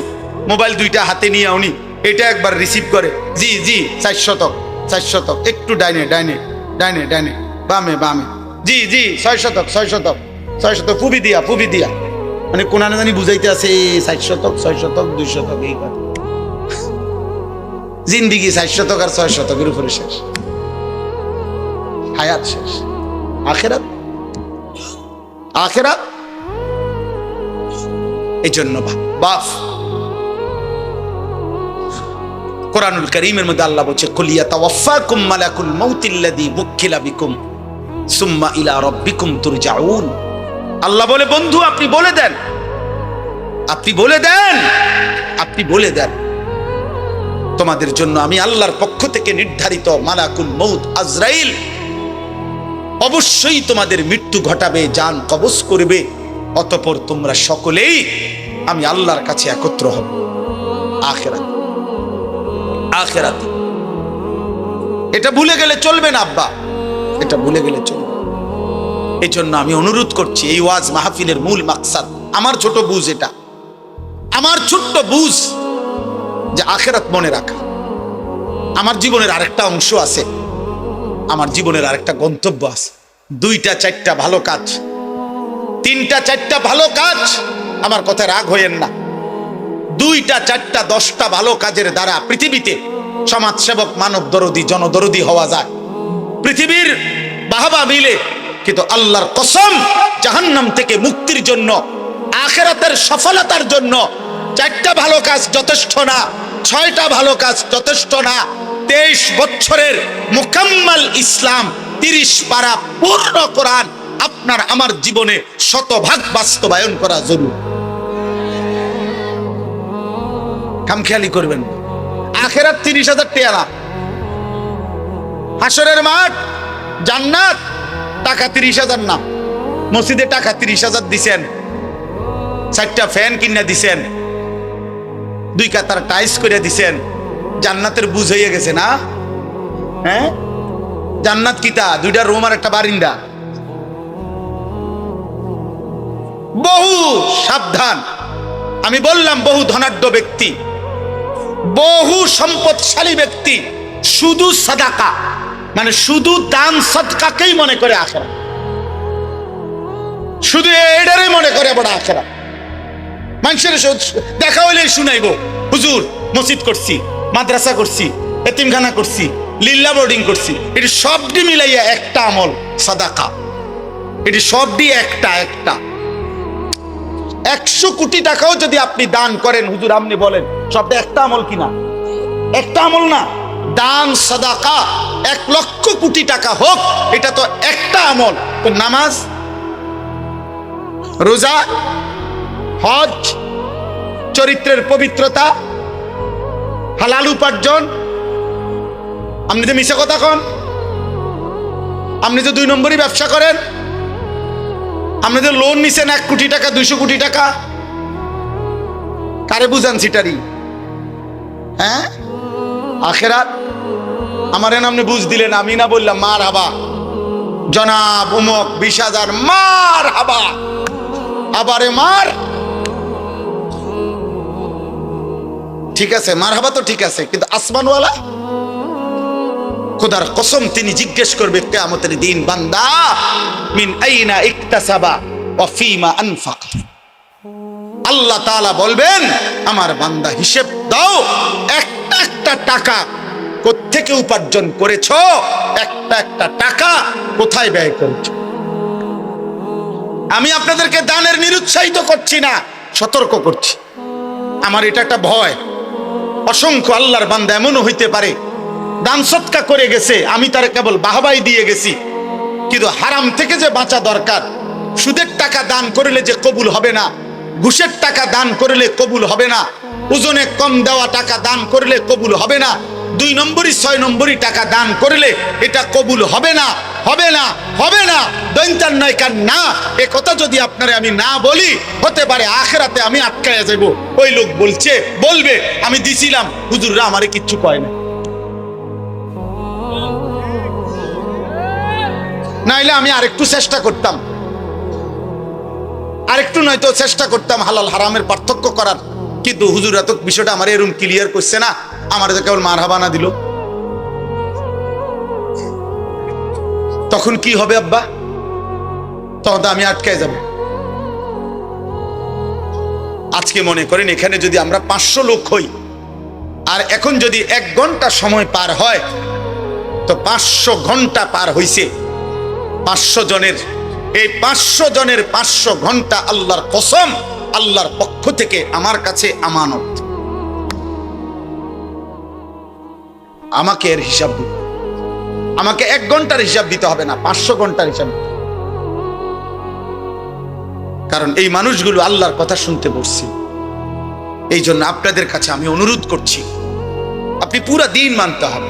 মোবাইল 2টা হাতে নিয়ে উনি এটা একবার রিসিভ করে, জি জি 400, 400, একটু ডাইনে ডাইনে ডাইনে ডাইনে, বামে বামে, জি জি 600, 600, 600, ফুবি দিয়া ফুবি দিয়া, মানে কোন জানি বুঝাইতে আছে 400, 600, 200 এই কথা। জিন্দিগি 400 আর 600 উপরে শেষ, হায়াত শেষ। আখিরাত, আখিরাত। এই জন্য বাপ, কোরআনুল কারীমের মধ্যে আল্লাহ বলছে, কুল ইয়াতাওয়াফাকুম মালাকুল মাউতিল্লাযী বুক্কিলা বিকুম সুম্মা ইলা রাব্বিকুম তুরজাউন। আল্লাহ বলে, বন্ধু আপনি বলে দেন, আপনি বলে দেন, আপনি বলে দেন, তোমাদের জন্য আমি আল্লাহর পক্ষ থেকে নির্ধারিত মালাকুল মউত আজরাইল অবশ্যই তোমাদের মৃত্যু ঘটাবে, জান কবজ করবে, অতঃপর তোমরা সকলেই আমি আল্লাহর কাছে একত্র হব আখিরাত। আখিরাত এটা ভুলে গেলে চলবে না আব্বা, এটা ভুলে গেলে চলবে। এই জন্য আমি অনুরোধ করছি, এই ওয়াজ মাহফিলের মূল মাকসাদ, আমার ছোট বুঝ, এটা আমার ছোট্ট বুঝ যে আখিরাত মনে রাখা। আমার জীবনের আরেকটা অংশ আছে, আমার জীবনের আরেকটা গন্তব্য আছে। 2-4টা ভালো কাজ, 3-4টা ভালো কাজ, আমার কথা রাগ হইেন না। 2-4টা 10টা ভালো কাজের দ্বারা পৃথিবীতে সমাজসেবক, মানব দরদি, জনদরদি হওয়া যায়, পৃথিবীর বাহবা মিলে। কিন্তু আল্লাহর কসম, জাহান্নাম থেকে মুক্তির জন্য, আখিরাতের সফলতার জন্য 4টা ভালো কাজ যথেষ্ট না, 6টা ভালো কাজ যথেষ্ট না। 23 বছরের মুকাম্মাল ইসলাম, 30 পারা পূর্ণ কোরআন আপনার আমার জীবনে শতভাগ বাস্তবায়ন করা জরুরি। খামখেয়ালি করবেন। আখিরাত 30,000 টাকা না, হাসরের মাঠ, জান্নাত টাকা 30,000 না। মসজিদে টাকা 30,000 দিছেন, 4টা ফ্যান কিনে দিছেন, 2 কাতার টাইলস করে দিছেন, জান্নাতের বুঝ হয়ে গেছে না? হ্যাঁ, জান্নাত কিতা? 2টা রুম আর একটা বারিন্দা। বহু সাবধান, আমি বললাম বহু ধনাঢ্য ব্যক্তি, বহু সম্পদশালী ব্যক্তি শুধু সাদাকা, মানে শুধু দান সদকাকেই মনে করে আখিরাত, শুধু এটারই মনে করে বড় আখিরাত। মানুষের দেখা হইলে শুনাইবো, হুজুর মসজিদ করছি, মাদ্রাসা করছি, এতিমখানা করছি, লিল্লা বোর্ডিং করছি, এটি সবটি মিলাইয়া একটা আমল সাদাকা। এটি সবটি একটা একটা। 100 কোটি টাকাও যদি আপনি দান করেন, হুজুর আপনি বলেন সবটা একটা আমল কিনা? একটা আমল না। দান সাদাকা 1 লক্ষ কোটি টাকা হোক, এটা তো একটা আমল। তো নামাজ, রোজা, হজ, চরিত্রের পবিত্রতা, হালাল উপার্জন, আপনি তো মিশা কথা কন, আপনি তো 2 নম্বরই ব্যবসা করেন, আপনি তো লোন নিছেন 1 কোটি টাকা, 200 কোটি টাকা, কারে বুঝান সিটারি? হ্যাঁ, আখিরাত আমার আপনি বুঝ দিলেন, আমি না বললাম মার হাবা জনাব উমক 20,000 মার হাবা, আবারে মার। ঠিক আছে, মার হাবা তো ঠিক আছে, কিন্তু আসমানওয়ালা খোদার কসম তিনি জিজ্ঞেস করবে কিয়ামতের দিন, বান্দা মিন আইনা ইকতাসাবা ওয়া ফিমা আনফাক। আল্লাহ তাআলা বলবেন, আমার বান্দা হিসেব দাও, একটা একটা টাকা কোত্থেকে উপার্জন করেছো, একটা একটা টাকা কোথায় ব্যয় করেছো। আমি আপনাদেরকে দানের নিরুৎসাহিত করছি না, সতর্ক করছি। আমার এটা একটা ভয়, অসংখ্য আল্লাহর বান্দা এমনও হইতে পারে দান সৎকা করে গেছে, আমি তার কেবল বাহবাই দিয়ে গেছি, কিন্তু হারাম থেকে যে বাঁচা দরকার। সুদের টাকা দান করলে যে কবুল হবে না, ঘুষের টাকা দান করলে কবুল হবে না, ওজনে কম দেওয়া টাকা দান করলে কবুল হবে না, 2 নম্বরই 6 নম্বরই টাকা দান করলে এটা কবুল হবে না, হবে না, হবে না, দৈন্তার নয় কার না। এ কথা যদি আপনারে আমি না বলি, হতে পারে আখিরাতে আমি আটকায়া যাব। ওই লোক বলছে, বলবে আমি দিছিলাম, হুজুররা আমারে কিচ্ছু কয় না। নাইলে আমি আরেকটু চেষ্টা করতাম, আরেকটু নয়তো চেষ্টা করতাম হালাল হারামের পার্থক্য করার, কিন্তু হুজুররা তো বিষয়টা আমার এরকম ক্লিয়ার করছে না, আমার তো কেবল মারহাবা না দিল। তখন কি হবে আব্বা? তখন তো আমি আটকায় যাব। আজকে মনে করেন এখানে যদি আমরা 500 লোক হই, আর এখন যদি 1 ঘন্টা সময় পার হয়, তো 500 ঘন্টা পার হইছে। 500 জনের, এই 500 জনের 500 ঘন্টা আল্লাহর কসম, আল্লাহর পক্ষ থেকে আমার কাছে আমানত। আমাকে এর হিসাব দিন। আমাকে 1 ঘন্টার হিসাব দিতে হবে না, 500 ঘন্টার হিসাব। কারণ এই মানুষগুলো আল্লাহর কথা শুনতে বসছে। এই জন্য আপনাদের কাছে আমি অনুরোধ করছি, আপনি পুরা দিন মানতে হবে।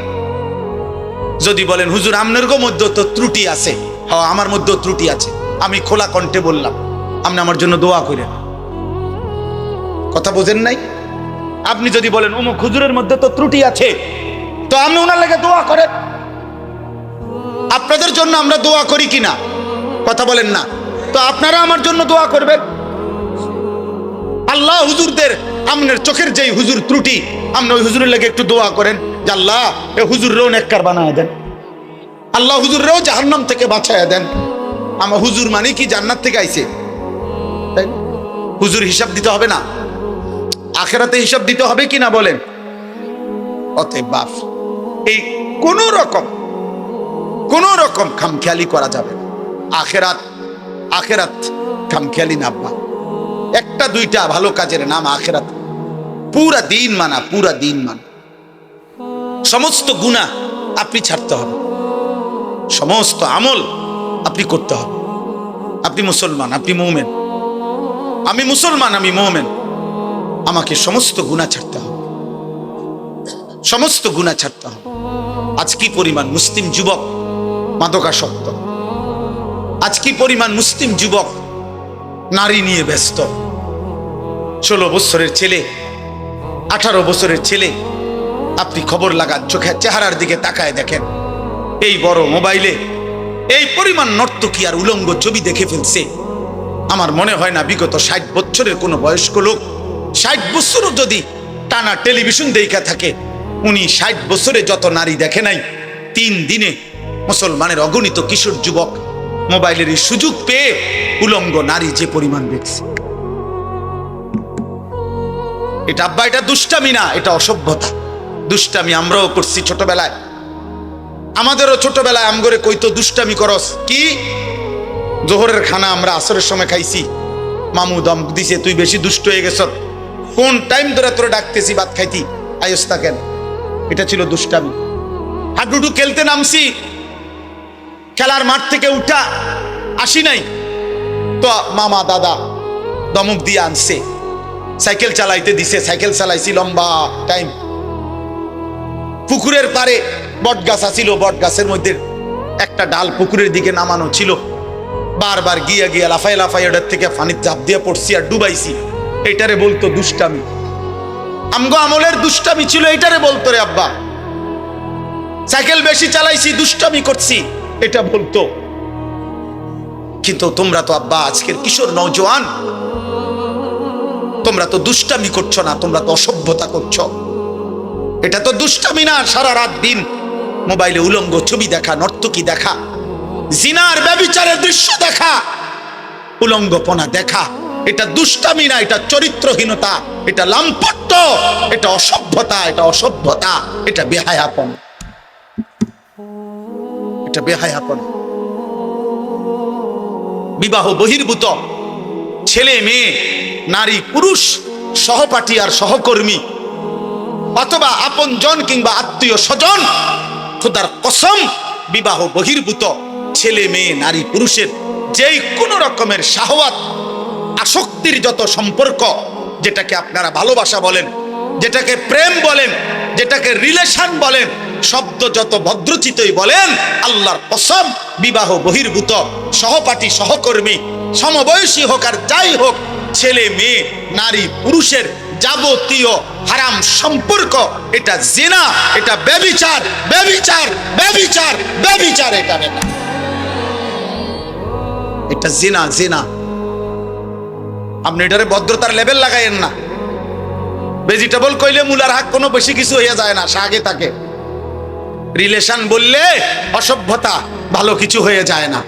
যদি বলেন হুজুর আপনার মধ্যে তো ত্রুটি আছে, হ্যাঁ আমার মধ্যেও ত্রুটি আছে, আমি খোলা কণ্ঠে বললাম, আপনি আমার জন্য দোয়া করেন। কথা বোঝেন নাই? আপনি যদি বলেন অমুক হুজুরের মধ্যে তো ত্রুটি আছে, তো আপনি ওনার লাগে দোয়া করেন। আপনাদের জন্য আমরা দোয়া করি কিনা কথা বলেন না? তো আপনারা আমার জন্য দোয়া করবেন। আল্লাহ হুজুরদের, আপনার চোখের যেই হুজুর ত্রুটি, আপনি ওই হুজুরের লাগে একটু দোয়া করেন যে আল্লাহ এ হুজুররেও নেককার বানায় দেন, আল্লাহ হুজুররেও জাহান্নাম থেকে বাঁচায় দেন। আমার হুজুর মানে কি জান্নাত থেকে আইছে? হুজুর হিসাব দিতে হবে না? আখেরাতে হিসাব দিতে হবে কিনা বলেন? অতএব বাপ, এই কোন রকম খামখেয়ালি করা যাবে না। আখেরাত খামখেয়ালি না আব্বা। 1-2টা ভালো কাজের নাম আখেরাত। পুরা দিন মানা। সমস্ত গুনাহ আপনি ছাড়তে হবে, সমস্ত আমল আপনি করতে হবে। আপনি মুসলমান, আপনি মুমিন, আমি মুসলমান, আমি মুমিন। আমাকে সমস্ত গুনাহ ছাড়তে হবে, সমস্ত গুনাহ ছাড়তে হবে। আজ কি পরিমাণ মুসলিম যুবক মাদকাসক্ত, আজ কি পরিমাণ মুসলিম যুবক নারী নিয়ে ব্যস্ত। 16 বছরের ছেলে, 18 বছরের ছেলে, আপনি খবর লাগান, চোখের চেহারার দিকে তাকায় দেখেন, এই বড় মোবাইলে এই পরিমাণ নর্তকী আর উলঙ্গ ছবি দেখে ফেলছে। আমার মনে হয় না বিগত 60 বছরের কোনো বয়স্ক লোক 60 বছরও যদি টানা টেলিভিশন দেখা থাকে, উনি 60 বছরে যত নারী দেখে নাই, 3 দিনে মুসলমানের অগণিত কিশোর যুবক মোবাইলের এই সুযোগ পেয়ে উলঙ্গ নারী যে পরিমাণ দেখছে। এটা আব্বা, এটা দুষ্টামি না, এটা অসভ্যতা। দুষ্টামি আমরাও করছি ছোটবেলায়, আমাদেরও ছোটবেলায় আমগরে কইতো দুষ্টামি করস কি। জোহরের খানা আমরা আসরের সময় খাইছি, মামু দম দিছে, তুই বেশি দুষ্ট হয়ে গেছ, কোন টাইম ধরে তোরে ডাকতেছি ভাত খাইতি, আয়স্তা কেন। এটা ছিল দুষ্টামি। হাডুডু খেলতে নামছি, খেলার মাঠ থেকে উঠা আসি নাই তো মামা দাদা দমক দিয়ে আনছে, সাইকেল চালাইতে দিছে, সাইকেল চালাইছি লম্বা টাইম। পুকুরের পারে বট গাছ আছিল, বট গাছের মধ্যে একটা ডাল পুকুরের দিকে নামানো ছিল, বারবার গিয়া লাফাই ওটার থেকে পানির চাপ দিয়ে পড়ছি আর ডুবাইছি। এটারে বলতো দুষ্টামি। আমগো আমলের দুষ্টামি ছিল, এটারে বলতো রে আব্বা। সাইকেল বেশি চালাইছি, দুষ্টামি করছি, এটা বলতো। কিন্তু তোমরা তো আব্বা আজকের কিশোর নওজোয়ান, তোমরা তো দুষ্টামি করছো না, তোমরা তো অসভ্যতা করছো। এটা তো দুষ্টামি না, সারা রাত দিন মোবাইলে উলঙ্গ ছবি দেখা, নর্তকী দেখা, জিনার ব্যভিচারের দৃশ্য দেখা, উলঙ্গপনা দেখা, এটা দুষ্টামি না, এটা চরিত্রহীনতা, এটা লাম্পট্য, এটা অসভ্যতা, এটা বেহায়াপন, এটা বেহায়াপন। বিবাহ বহির্ভূত ছেলে মেয়ে, নারী পুরুষ, সহপাঠী আর সহকর্মী অথবা আপনজন কিংবা আত্মীয় স্বজন, খোদার কসম বিবাহ বহির্ভূত ছেলে মেয়ে নারী পুরুষের যেই কোনো রকমের শাহওয়াত, আসক্তির যত সম্পর্ক, যেটাকে আপনারা ভালোবাসা বলেন, যেটাকে প্রেম বলেন, যেটাকে রিলেশন বলেন, শব্দ যত ভদ্রচিতই বলেন, আল্লাহর কসম বিবাহ বহির্ভূত সহপাঠী সহকর্মী, সমবয়সী হোক আর যাই হোক, ছেলে মেয়ে নারী পুরুষের যাবতীয় হারাম সম্পর্ক, এটা জিনা, এটা ব্যভিচার, এটা জিনা। আপনি এটারে ভদ্রতার লেভেল লাগাইয়েন না। ভেজিটেবল কইলে মূলার হাক কোনো বেশি কিছু হইয়া যায় না, সাগে থাকে। রিলেশন বললে অসভ্যতা, ভালো কিছু হয়ে যায় না।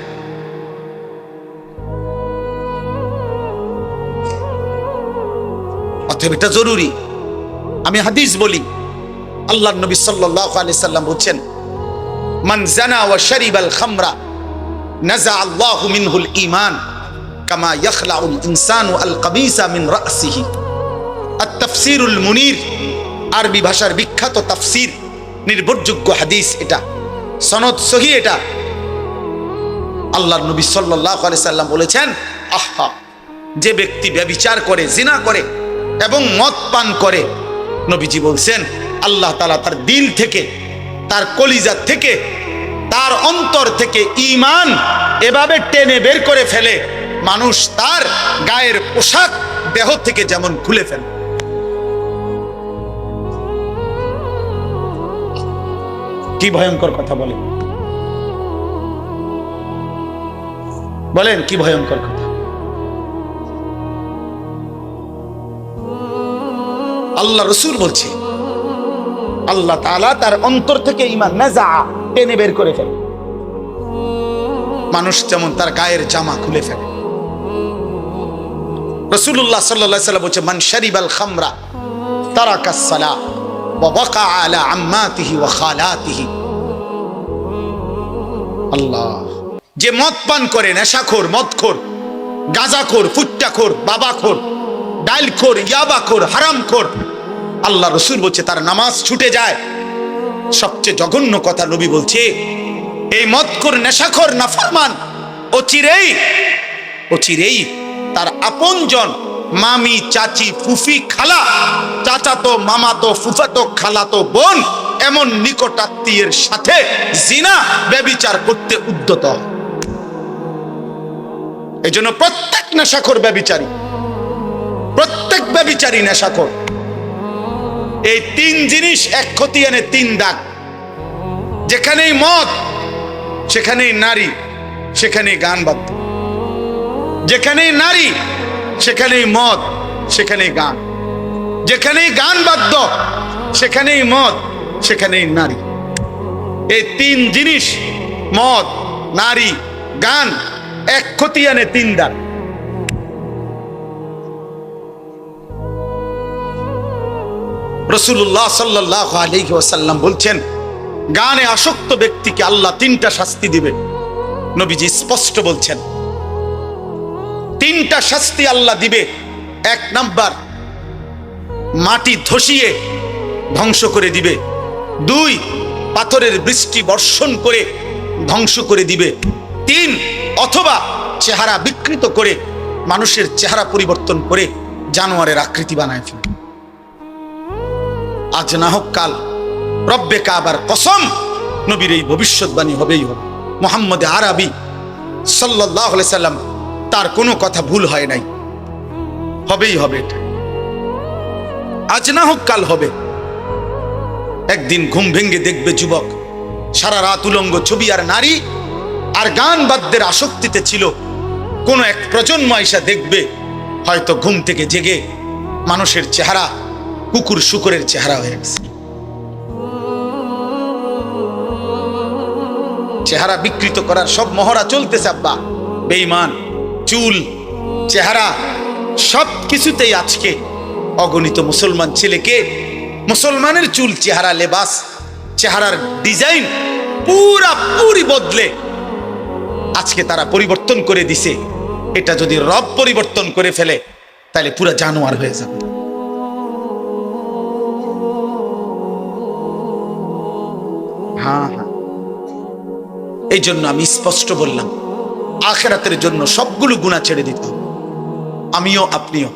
অতএব এটা জরুরি। আমি হাদিস বলি, আল্লাহর নবী সাল্লাল্লাহু আলাইহি সাল্লাম বলেন, মান জানা ওয়া শারিবাল খামরা নাযা আল্লাহু মিনহুল ঈমান কামা ইয়াখলাউল ইনসানু আল কাবিসা মিন রাসিহি। আত-তাফসীরুল মুনীর, আরবি ভাষার বিখ্যাত তাফসীর, নির্ভরযোগ্য হাদিস এটা। সনদ সহি এটা। আল্লাহর নবী সাল্লাল্লাহু আলাইহি সাল্লাম বলেছেন, আহা, যে ব্যক্তি ব্যভিচার করে, জিনা করে এবং মদ পান করে, নবীজি বলছেন আল্লাহ তাআলা তার দিল থেকে, তার কলিজা থেকে, তার অন্তর থেকে ঈমান এভাবে টেনে বের করে ফেলে, মানুষ তার গায়ের পোশাক দেহ থেকে যেমন খুলে ফেলে। কি ভয়ঙ্কর কথা বলেন, বলেন কি ভয়ঙ্কর কথা। আল্লাহ রসুল বলছে আল্লাহ তাআলা তার অন্তর থেকে ঈমান নাযা টেনে বের করে ফেলে, মানুষ যেমন তার গায়ের জামা খুলে ফেলে। রাসূলুল্লাহ সাল্লাল্লাহু আলাইহি ওয়াসাল্লাম বলছে, মান শারিবাল খামরা তারাকাস সালাহ ওয়া ওয়াকা আলা আম্মাতিহি ওয়া খালাতিহি। আল্লাহ, যে মদ পান করে, নেশাখোর, মদখোর, গাঁজাখোর, ফুট্টাখোর, বাবাখোর, ডাইলখোর, ইয়াবাখোর, হারামখোর, আল্লাহ রসুল বলছে তার নামাজ ছুটে যায়। সবচেয়ে জঘন্য কথা নবী বলছে, এই মদখোর, নেশাখোর, নাফরমান অচিরেই তার আপনজন, মামি, চাচি, ফুফি, খালা, চাচাতো, মামাতো, ফুফাতো, খালাতো বোন, এমন নিকটাত্মীয়ের সাথে জিনা, ব্যভিচার করতে উদ্যত। এই জন্য প্রত্যেক নেশাখোর ব্যভিচারী, প্রত্যেক ব্যভিচারী নেশাখোর। এই তিন জিনিস এক খতিয়ানে তিন দাগ। যেখানেই মদ সেখানেই নারী, সেখানেই গান বাদ্য। যেখানেই নারী সেখানেই মদ, সেখানেই গান। যেখানেই গান বাদ্য সেখানেই মদ, সেখানেই নারী। এই তিন জিনিস, মদ, নারী, গান, এক খতিয়ানে তিন দাগ। রাসূলুল্লাহ সাল্লাল্লাহু আলাইহি ওয়াসাল্লাম বলছেন, গানে আসক্ত ব্যক্তিকে আল্লাহ তিনটা শাস্তি দিবে। নবীজি স্পষ্ট বলছেন, তিনটা শাস্তি আল্লাহ দিবে। এক নাম্বার, মাটি ধসিয়ে ধ্বংস করে দিবে। দুই, পাথরের বৃষ্টি বর্ষণ করে ধ্বংস করে দিবে। তিন, অথবা চেহারা বিকৃত করে, মানুষের চেহারা পরিবর্তন করে জানোয়ারের আকৃতি বানায় ফেলে। আজ না হোক কাল, রব্বে কাবার কসম, নবীর এই ভবিষ্যৎবাণী হবেই হবে। মুহাম্মদ আরবি সাল্লাল্লাহু আলাইহি সাল্লাম, তার কোনো কথা ভুল হয় নাই, হবেই হবে। এটা আজ না হোক কাল হবে। একদিন ঘুম ভেঙে দেখবে যুবক সারা রাত উলঙ্গ ছবি আর নারী আর গান বাদ্যের আসক্তিতে ছিল। কোন এক প্রজন্ম আইসা দেখবে হয়তো ঘুম থেকে জেগে মানুষের চেহারা কুকুর শুকরের চেহারা হয়ে গেছে। চেহারা বিকৃত করার সব মহড়া চলতেছে আব্বা। বেঈমান, চুল, চেহারা, সব কিছুতেই আজকে অগণিত মুসলমান ছেলেকে, মুসলমানের চুল, চেহারা, লেবাস, চেহারার ডিজাইন পুরি বদলে আজকে তারা পরিবর্তন করে দিছে। এটা যদি রব পরিবর্তন করে ফেলে তাহলে পুরা জানোয়ার হয়ে যাবে। হ্যাঁ, এই জন্য আমি স্পষ্ট বললাম, আখিরাতের জন্য সবগুলো গুনাহ ছেড়ে দিতে হবে। আমিও আপনিও।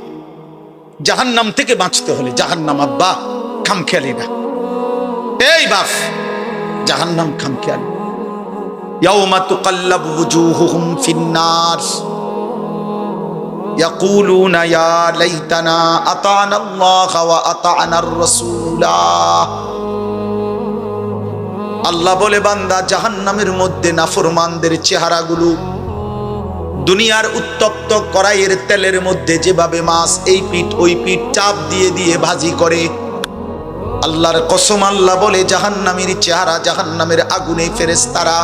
জাহান্নাম থেকে বাঁচতে হলে, জাহান্নাম আব্বা খামখেয়ালি না, এই বাপ, জাহান্নাম খামখেয়ালি। ইয়াউমা তুকাল্লাবু ওয়ুজুহুহুম ফিন্নার ইয়াকুলুনা ইয়া লাইতানা আতা'না আল্লাহ ওয়া আতা'নার রাসূলা। আল্লাহ বলে, বান্দা, জাহান্নামের মধ্যে নাফরমানদের চেহারাগুলো দুনিয়ার উত্তপ্ত কড়াইয়ের তেলের মধ্যে যেভাবে মাছ এই পিঠ ওই পিঠ চাপ দিয়ে দিয়ে ভাজি করে, আল্লাহর কসম আল্লাহ বলে জাহান্নামের চেহারা জাহান্নামের আগুনে ফেরেশতারা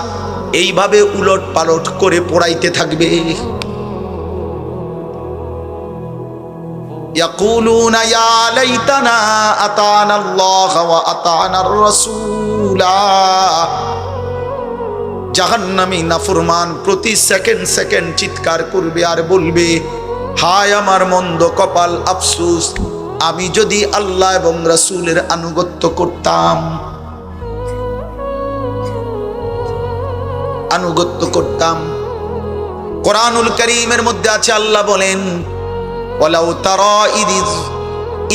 এইভাবে উলট পালট করে পোড়াইতে থাকবে। ইয়াকুলুনা ইয়া লাইতানা আতা'না আল্লাহ ওয়া আতা'নার রাসূলা। জাহান্নামী নাফরমান প্রতি সেকেন্ড সেকেন্ড চিৎকার করবে আর বলবে, হায় আমার মন্দ কপাল, আফসোস, আমি যদি আল্লাহ এবং রাসূলের আনুগত্য করতাম। আনুগত্য করতাম। কোরআনুল কারীমের মধ্যে আছে, আল্লাহ বলেন ওয়ালাউ তারা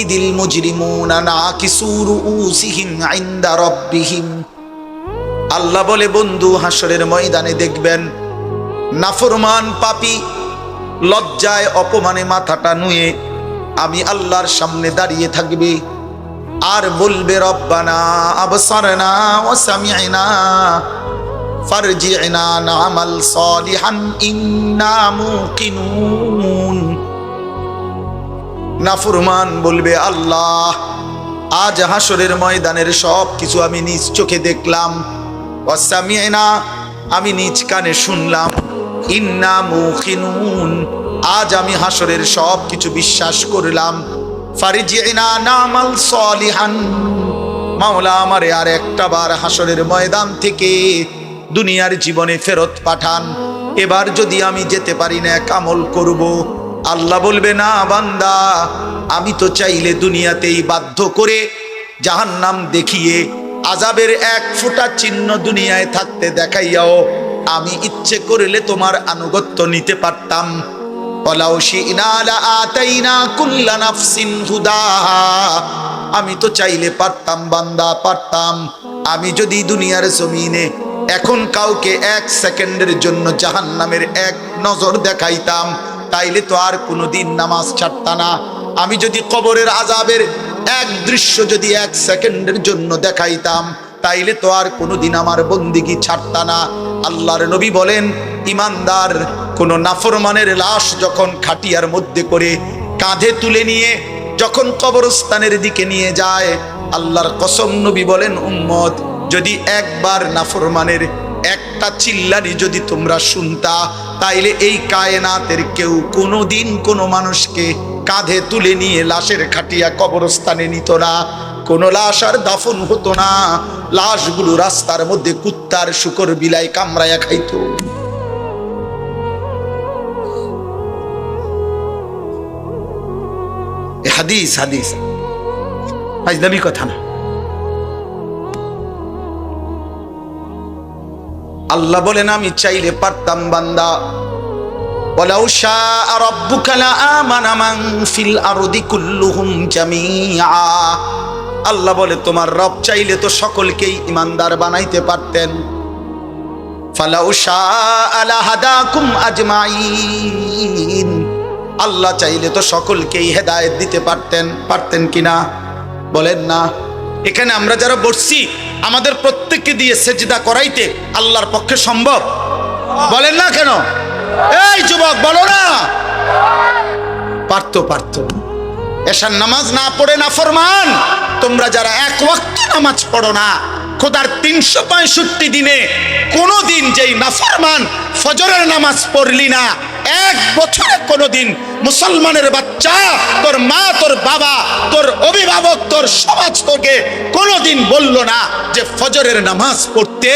ইদিল মুজরিমুনা নাকিসু রুউসিহিম ইনদা রাব্বিহিম। আল্লাহ বলে বন্ধু, হাসরের ময়দানে দেখবেন নাফরমান পাপী লজ্জায় অপমানে মাথাটা নুয়ে আমি আল্লাহর সামনে দাঁড়িয়ে থাকবে আর বলবে রব্বানা আবসারনা ওয়া সামি'না ফারজি'না না'মাল সালিহান ইন্না মুকিনুন। নাফরমান বলবে, আল্লাহ আজ হাসরের ময়দানের সব কিছু আমি নিজ চোখে দেখলাম, ওয়া সামি'না আমি নিজ কানে শুনলাম, ইন্না মুকিনুন আজ আমি হাসরের সব কিছু বিশ্বাস করলাম। ফারজি'না না'মাল সালিহান, মাওলা আমারে আর একটা বার হাসরের ময়দান থেকে দুনিয়ার জীবনে ফেরত পাঠান, এবার যদি আমি যেতে পারি না এক আমল করব। আল্লাহ বলবে, না বান্দা, আমি তো চাইলে দুনিয়াতেই বাধ্য করে জাহান্নাম দেখিয়ে আযাবের এক ফোঁটা চিহ্ন দুনিয়ায় থাকতে দেখাইয়াও আমি ইচ্ছে করলে তোমার আনুগত্য নিতে পারতাম। ওয়ালাউ শি'না লাআতাইনা কুল্লা নাফসিন হুদাহা, আমি তো চাইলে পারতাম বান্দা, পারতাম। আমি যদি দুনিয়ার জমিনে এখন কাউকে এক সেকেন্ডের জন্য জাহান্নামের এক নজর দেখাইতাম, তাইলে তো আর কোনোদিন নামাজ ছাড়তা না। আমি যদি কবরের আযাবের এক দৃশ্য যদি এক সেকেন্ডের জন্য দেখাইতাম, তাইলে তো আর কোনোদিন আমার বন্দিগি ছাড়তা না। আল্লাহর নবী বলেন, ইমানদার কোন নাফরমানের লাশ যখন খাটিয়ার মধ্যে করে কাঁধে তুলে নিয়ে যখন কবরস্থানের দিকে নিয়ে যায়, আল্লাহর কসম নবী বলেন, উম্মত যদি একবার নাফরমানের একটা চিল্লানি যদি তোমরা শুনতা, তাইলে এই কায়নাতের কেউ কোনোদিন কোনো মানুষকে কাঁধে তুলে নিয়ে লাশের খাটিয়া কবরস্থানে নিত না। কোনো লাশ আর দাফন হতো না, লাশগুলো রাস্তার মধ্যে কুত্তার শুকর বিলাই কামড়ায়া খাইত। হাদিস হাদিস আজনবী কথা না। আল্লাহ বলেন, আমি চাইলে পারতাম বান্দা, ওয়ালাউ শাআ রাব্বুকা লাআমানা মান ফিল আরদি কুল্লুহুম জামিআ। আল্লাহ বলে, তোমার রব চাইলে তো সকলকেই ইমানদার বানাইতে পারতেন। ফালাউ শাআ লাহাদাকুম আজমাইন, আল্লাহ চাইলে তো সকলকেই হেদায়েত দিতে পারতেন কিনা? বলেন না। এখানে আমরা যারা বসছি, আমাদের প্রত্যেককে দিয়ে সেজদা করাইতে আল্লাহর পক্ষে সম্ভব? বলেন না কেন? এই যুবক বলো না। পারতো। এশার নামাজ না পড়ে নাফরমান তোমরা যারা এক ওয়াক্ত নামাজ পড়ো না, খোদার 365 দিনে কোনদিন যেই নাফরমান ফজরের নামাজ পড়লি না, এক বছরে কোনদিন মুসলমানের বাচ্চা, তোর মা, তোর বাবা, তোর অভিভাবক, তোর সমাজ তোকে কোনদিন বলল না যে ফজরের নামাজ পড়তে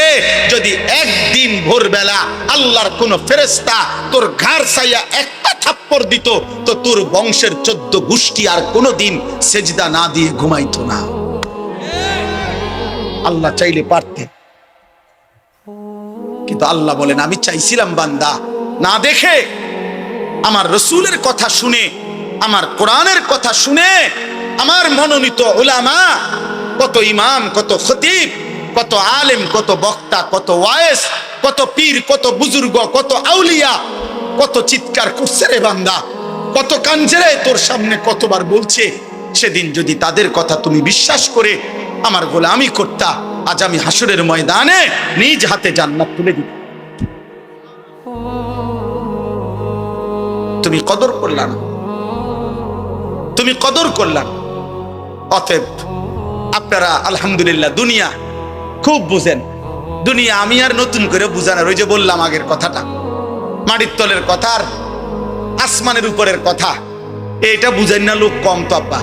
যদি একদিন ভোরবেলা আল্লাহর কোন ফেরেশতা তোর ঘাড় ছাইয়া একটা থাপ্পড় দিত, তো তোর বংশের 14 গোষ্ঠী আর কোনদিন সেজদা না দিয়ে ঘুমাইতো না। আল্লাহ চাইলে পারতেন, কিন্তু আল্লাহ বলেন, আমি চাইছিলাম বান্দা না দেখে, আমার রসুলের কথা শুনে, আমার কোরআনের কথা শুনে, আমার মনোনীত উলামা, কত ইমাম, কত খতিব, কত আলেম, কত বক্তা, কত ওয়ায়েস, কত পীর, কত বুজুর্গ, কত আউলিয়া, কত চিৎকার করছে রে বান্দা, কত কানছে রে তোর সামনে, কতবার বলছে। সেদিন যদি তাদের কথা তুমি বিশ্বাস করে আমার গোলামি করতা, আজ আমি হাসরের ময়দানে নিজ হাতে জান্নাত তুলে দিতাম। তুমি কদর করলা না, তুমি কদর করলা না। অতএব আপনারা আলহামদুলিল্লাহ দুনিয়া খুব বুঝেন। দুনিয়া আমি আর নতুন করে বুঝানোর, ওই যে বললাম আগের কথাটা, মাটির তলের কথা আর আসমানের উপরের কথা, এটা বুঝেন না লোক কম তো আব্বা।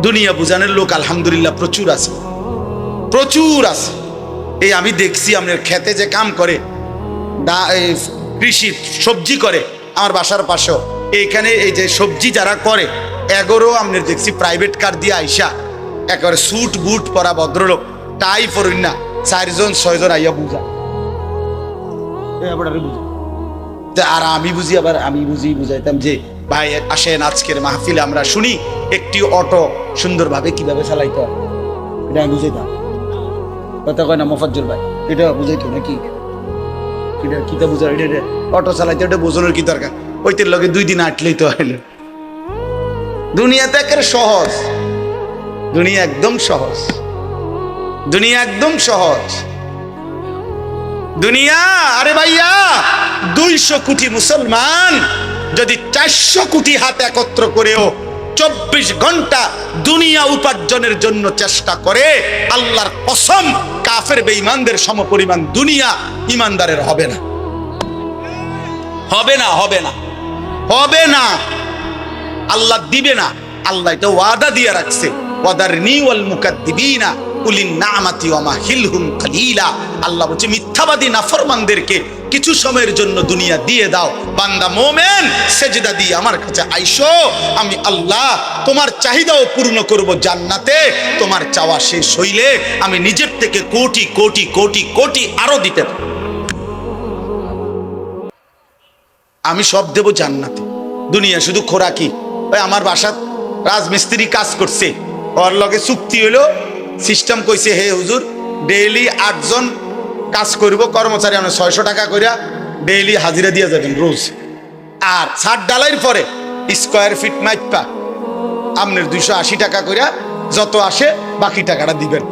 দুনিয়া বুঝানোর লোক আলহামদুলিল্লাহ প্রচুর আছে, প্রচুর আছে। এই আমি দেখছি আপনার খেতে যে কাম করে, কৃষি সবজি করে, আমার বাসার পাশেও এইখানে এই যে সবজি যারা করে, এগোরও আপনার দেখছি প্রাইভেট কার দিয়ে আইসা, একেবারে স্যুট বুট পরা ভদ্রলোক, টাই পরুন না, 4 জন 6 জন আইয়া বুঝা। আর আমি বুঝি, আবার আমি বুঝাইতাম যে ভাই আসেন আজকের মাহফিলে আমরা শুনি একটি অটো সুন্দরভাবে কিভাবে চালাইতে হয়, এটা আমি বুঝাইতাম। কথা কয় না মোফাজ্জল ভাই, এটা বুঝাইতো নাকি? এটা কিতা বুঝা, এটা অটো চালাইতে ওটা বোঝানোর কি দরকার? ওইটার লগে 2 দিন আটলেই তো হইল। দুনিয়াতে একেবারে সহজ, দুনিয়া একদম সহজ, দুনিয়া একদম সহজ দুনিয়া। আরে ভাইয়া 200 কোটি মুসলমান যদি 400 কোটি হাত একত্র করেও 24 ঘন্টা দুনিয়া উপার্জনের জন্য চেষ্টা করে, আল্লাহর কসম কাফের বেঈমানদের সমপরিমাণ দুনিয়া ইমানদারের হবে না, হবে না, হবে না, হবে না। আল্লাহ দিবে না, আল্লাহ এটা ওয়াদা দিয়ে রাখছে, ওয়াদারনি ওয়াল মুকাদ্দিবিনা উলিন নামাতি ওয়া মাহিলহুম কালিলা। আল্লাহ বলছে মিথ্যাবাদী নাফরমানদেরকে কিছু সময়ের জন্য দুনিয়া দিয়ে দাও। বান্দা মোমেন সেজদা দিয়ে আমার কাছে আইসো, আমি আল্লাহ তোমার চাহিদাও পূর্ণ করব জান্নাতে। তোমার চাওয়া শেষ হইলে আমি নিজের থেকে কোটি কোটি কোটি কোটি আরো দিতে পারি, আমি সব দেব জান্নাতে। দুনিয়া শুধু খোরাকি। ওই আমার বাসার রাজমিস্ত্রি কাজ করছে, ওর লগে চুক্তি হইলো, সিস্টেম কইছে হে হুজুর ডেইলি 8 জন কাজ করব, কর্মচারী আমরা 600 টাকা কইরা ডেইলি হাজিরা দিয়ে যাবেন রোজ। আর ছাদ ডালাইয়ের পরে স্কয়ার ফিট মাইপা আপনার 280 টাকা কইরা যত আসে বাকি টাকাটা দিবেন।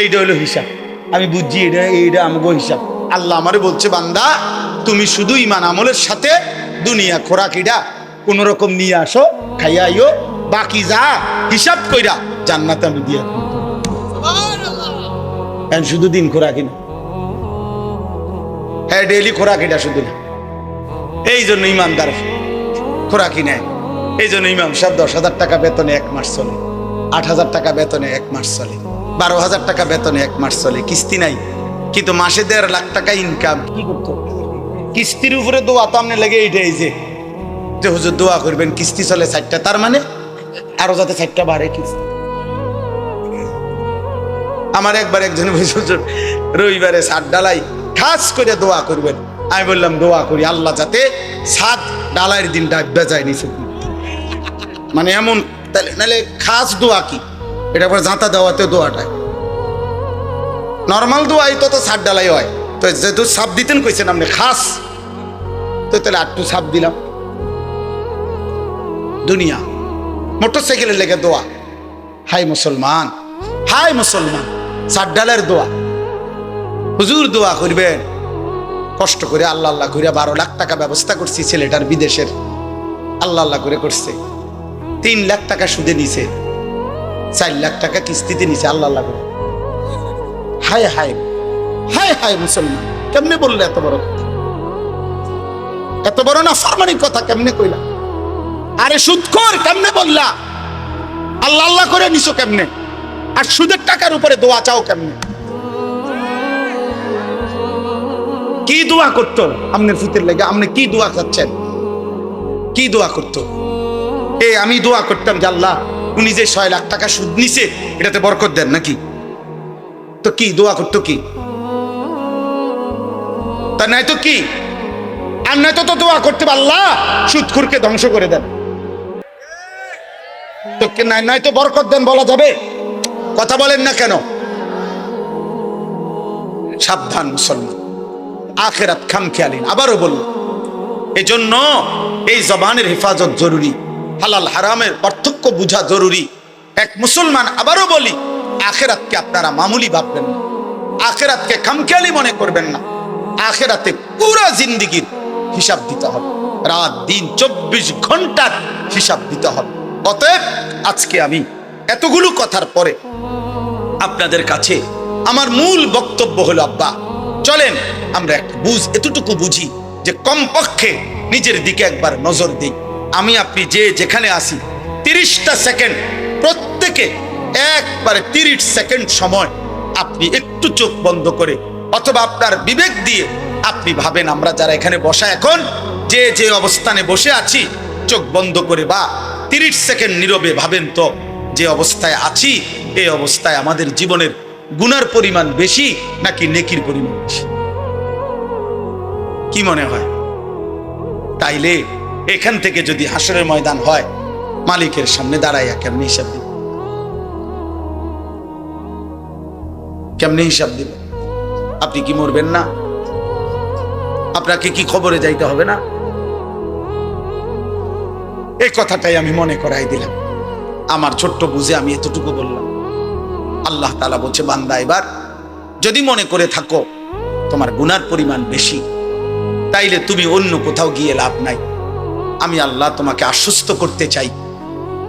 এইটা হইলো হিসাব। আমি বুঝছি এইটা আমাগো হিসাব। আল্লাহ আমারে বলছে বান্দা তুমি শুধু ঈমান আমলের সাথে দুনিয়া খোরাকিটা কোন রকম নিয়ে আসো, খাইয়া আইও, বাকি যা হিসাব কইরা জান্নাতে আমি দিয়া শুধু দিন খোরাকি না, হ্যাঁ ডেইলি খোরাকিটা শুধু না। এই জন্য ইমানদার খোরাকি নেয়। এই জন্য ইমাম সাহেব 10,000 টাকা বেতনে 1 মাস চলে, 8,000 টাকা বেতনে 1 মাস চলে, 12,000 টাকা বেতনে 1 মাস চলে, কিস্তি নাই, কিন্তু মাসে 1.5 লাখ টাকা ইনকাম। কি করতো? কিস্তির উপরে দোয়া তো আপনি লেগে এইটাই যে হুজুর দোয়া করবেন কিস্তি চলে 4টা, তার মানে আরো যাতে 4টা বাড়ে কিস্তি। আমার একবার একজন হুজুর রবিবারে ছাদ ডালাই খাস করে দোয়া করবেন। আমি বললাম দোয়া করি আল্লাহ যাতে ছাদ ডালাইয়ের দিন ডাকবে যায় নিচে, মানে এমন। নাহলে খাস দোয়া কি এটা পরে জাঁতা দেওয়াতে দোয়াটায় নর্মাল দোয়াই তো ছাদ ডালাই হয়। তো যেহেতু সাপ দিতেন কইছেন আপনি খাস, তো তাহলে আটটু সাপ দিলাম। দুনিয়া মোটরসাইকেলের লেগে দোয়া, হাই মুসলমান, হাই মুসলমান, ছাদ ডালের দোয়া। হুজুর দোয়া করবেন কষ্ট করে, আল্লাহ আল্লাহ করে 12 লাখ টাকা ব্যবস্থা করছি ছেলেটার বিদেশের, আল্লাহ আল্লাহ করে করছে। 3 লাখ টাকা সুদে নিছে, 4 লাখ টাকা কিস্তিতে নিছে, আল্লাহ আল্লাহ করে। হায় হায় হায় হায় মুসলমান, কেমনে বললে এত বড় কথা? এত বড় না ফরমানি কথা কেমনে কইলা? আরে সুদখোর কেমনে বললা? আল্লাহ আল্লাহ করে নিছো কেমনে? আর সুদের টাকার উপরে দোয়া চাও কেমনে? কি দোয়া করতো আপনার ফুতের লেগে? আপনি কি দোয়া চাচ্ছেন? কি দোয়া করতো? আমি দোয়া করতাম যে আল্লাহ উনি যে 6 লাখ টাকা সুদ নিছে এটাতে বরকত দেন নাকি? তো কি দোয়া করতো? কি তা নাই তো কি? আর নাই তো দোয়া করতে আল্লাহ সুদখোরকে ধ্বংস করে দেন। তো নাই তো বরকত দেন বলা যাবে? কথা বলেন না কেন? সাবধান মুসলমান, আখিরাত খামখেয়ালি। আবারও বলল, এজন্য এই জবানের হেফাজত জরুরি, হালাল হারামের পার্থক্য বোঝা জরুরি। এক মুসলমান, আবারও বলি, আখিরাতকে আপনারা মামুলি ভাববেন না, আখিরাতকে খামখেয়ালি মনে করবেন না। আখিরাতে পুরা জিন্দেগির হিসাব দিতে হবে, রাত দিন 24 ঘন্টার হিসাব দিতে হবে। অতএব আজকে আমি এতগুলো কথার পরে আপনাদের কাছে আমার মূল বক্তব্য হলো, আব্বা চলেন আমরা একটা এতটুকু বুঝি যে কমপক্ষে নিজের দিকে একবার নজর দিই। আমি আপনি যে যেখানে আসি 30টা সেকেন্ড, প্রত্যেকে একবারে 30 সেকেন্ড সময় আপনি একটু চোখ বন্ধ করে অথবা আপনার বিবেক দিয়ে আপনি ভাবেন, আমরা যারা এখানে বসা এখন যে অবস্থানে বসে আছি, চোখ বন্ধ করে বা 30 সেকেন্ড নীরবে ভাবেন তো যে অবস্থায় আছি, এই অবস্থায় আমাদের জীবনের গুনার পরিমাণ বেশি নাকি নেকির পরিমাণ বেশি? কি মনে হয়? তাইলে এখান থেকে যদি হাসরের ময়দান হয়, মালিকের সামনে দাঁড়াইয়া কেমনি হিসাব দিব? কেমনি হিসাব দিব? আপনি কি মরবেন না? আপনাকে কি খবরে যাইতে হবে না? এই কথাটাই আমি মনে করাই দিলাম। আমার ছোট্ট বুঝে আমি এতটুকু বললাম। আল্লাহ তাআলা বলছে, বান্দা এবার যদি মনে করে থাকো তোমার গুনার পরিমাণ বেশি, তাইলে তুমি অন্য কোথাও গিয়ে লাভ নাই। আমি আল্লাহ তোমাকে আশ্বস্ত করতে চাই,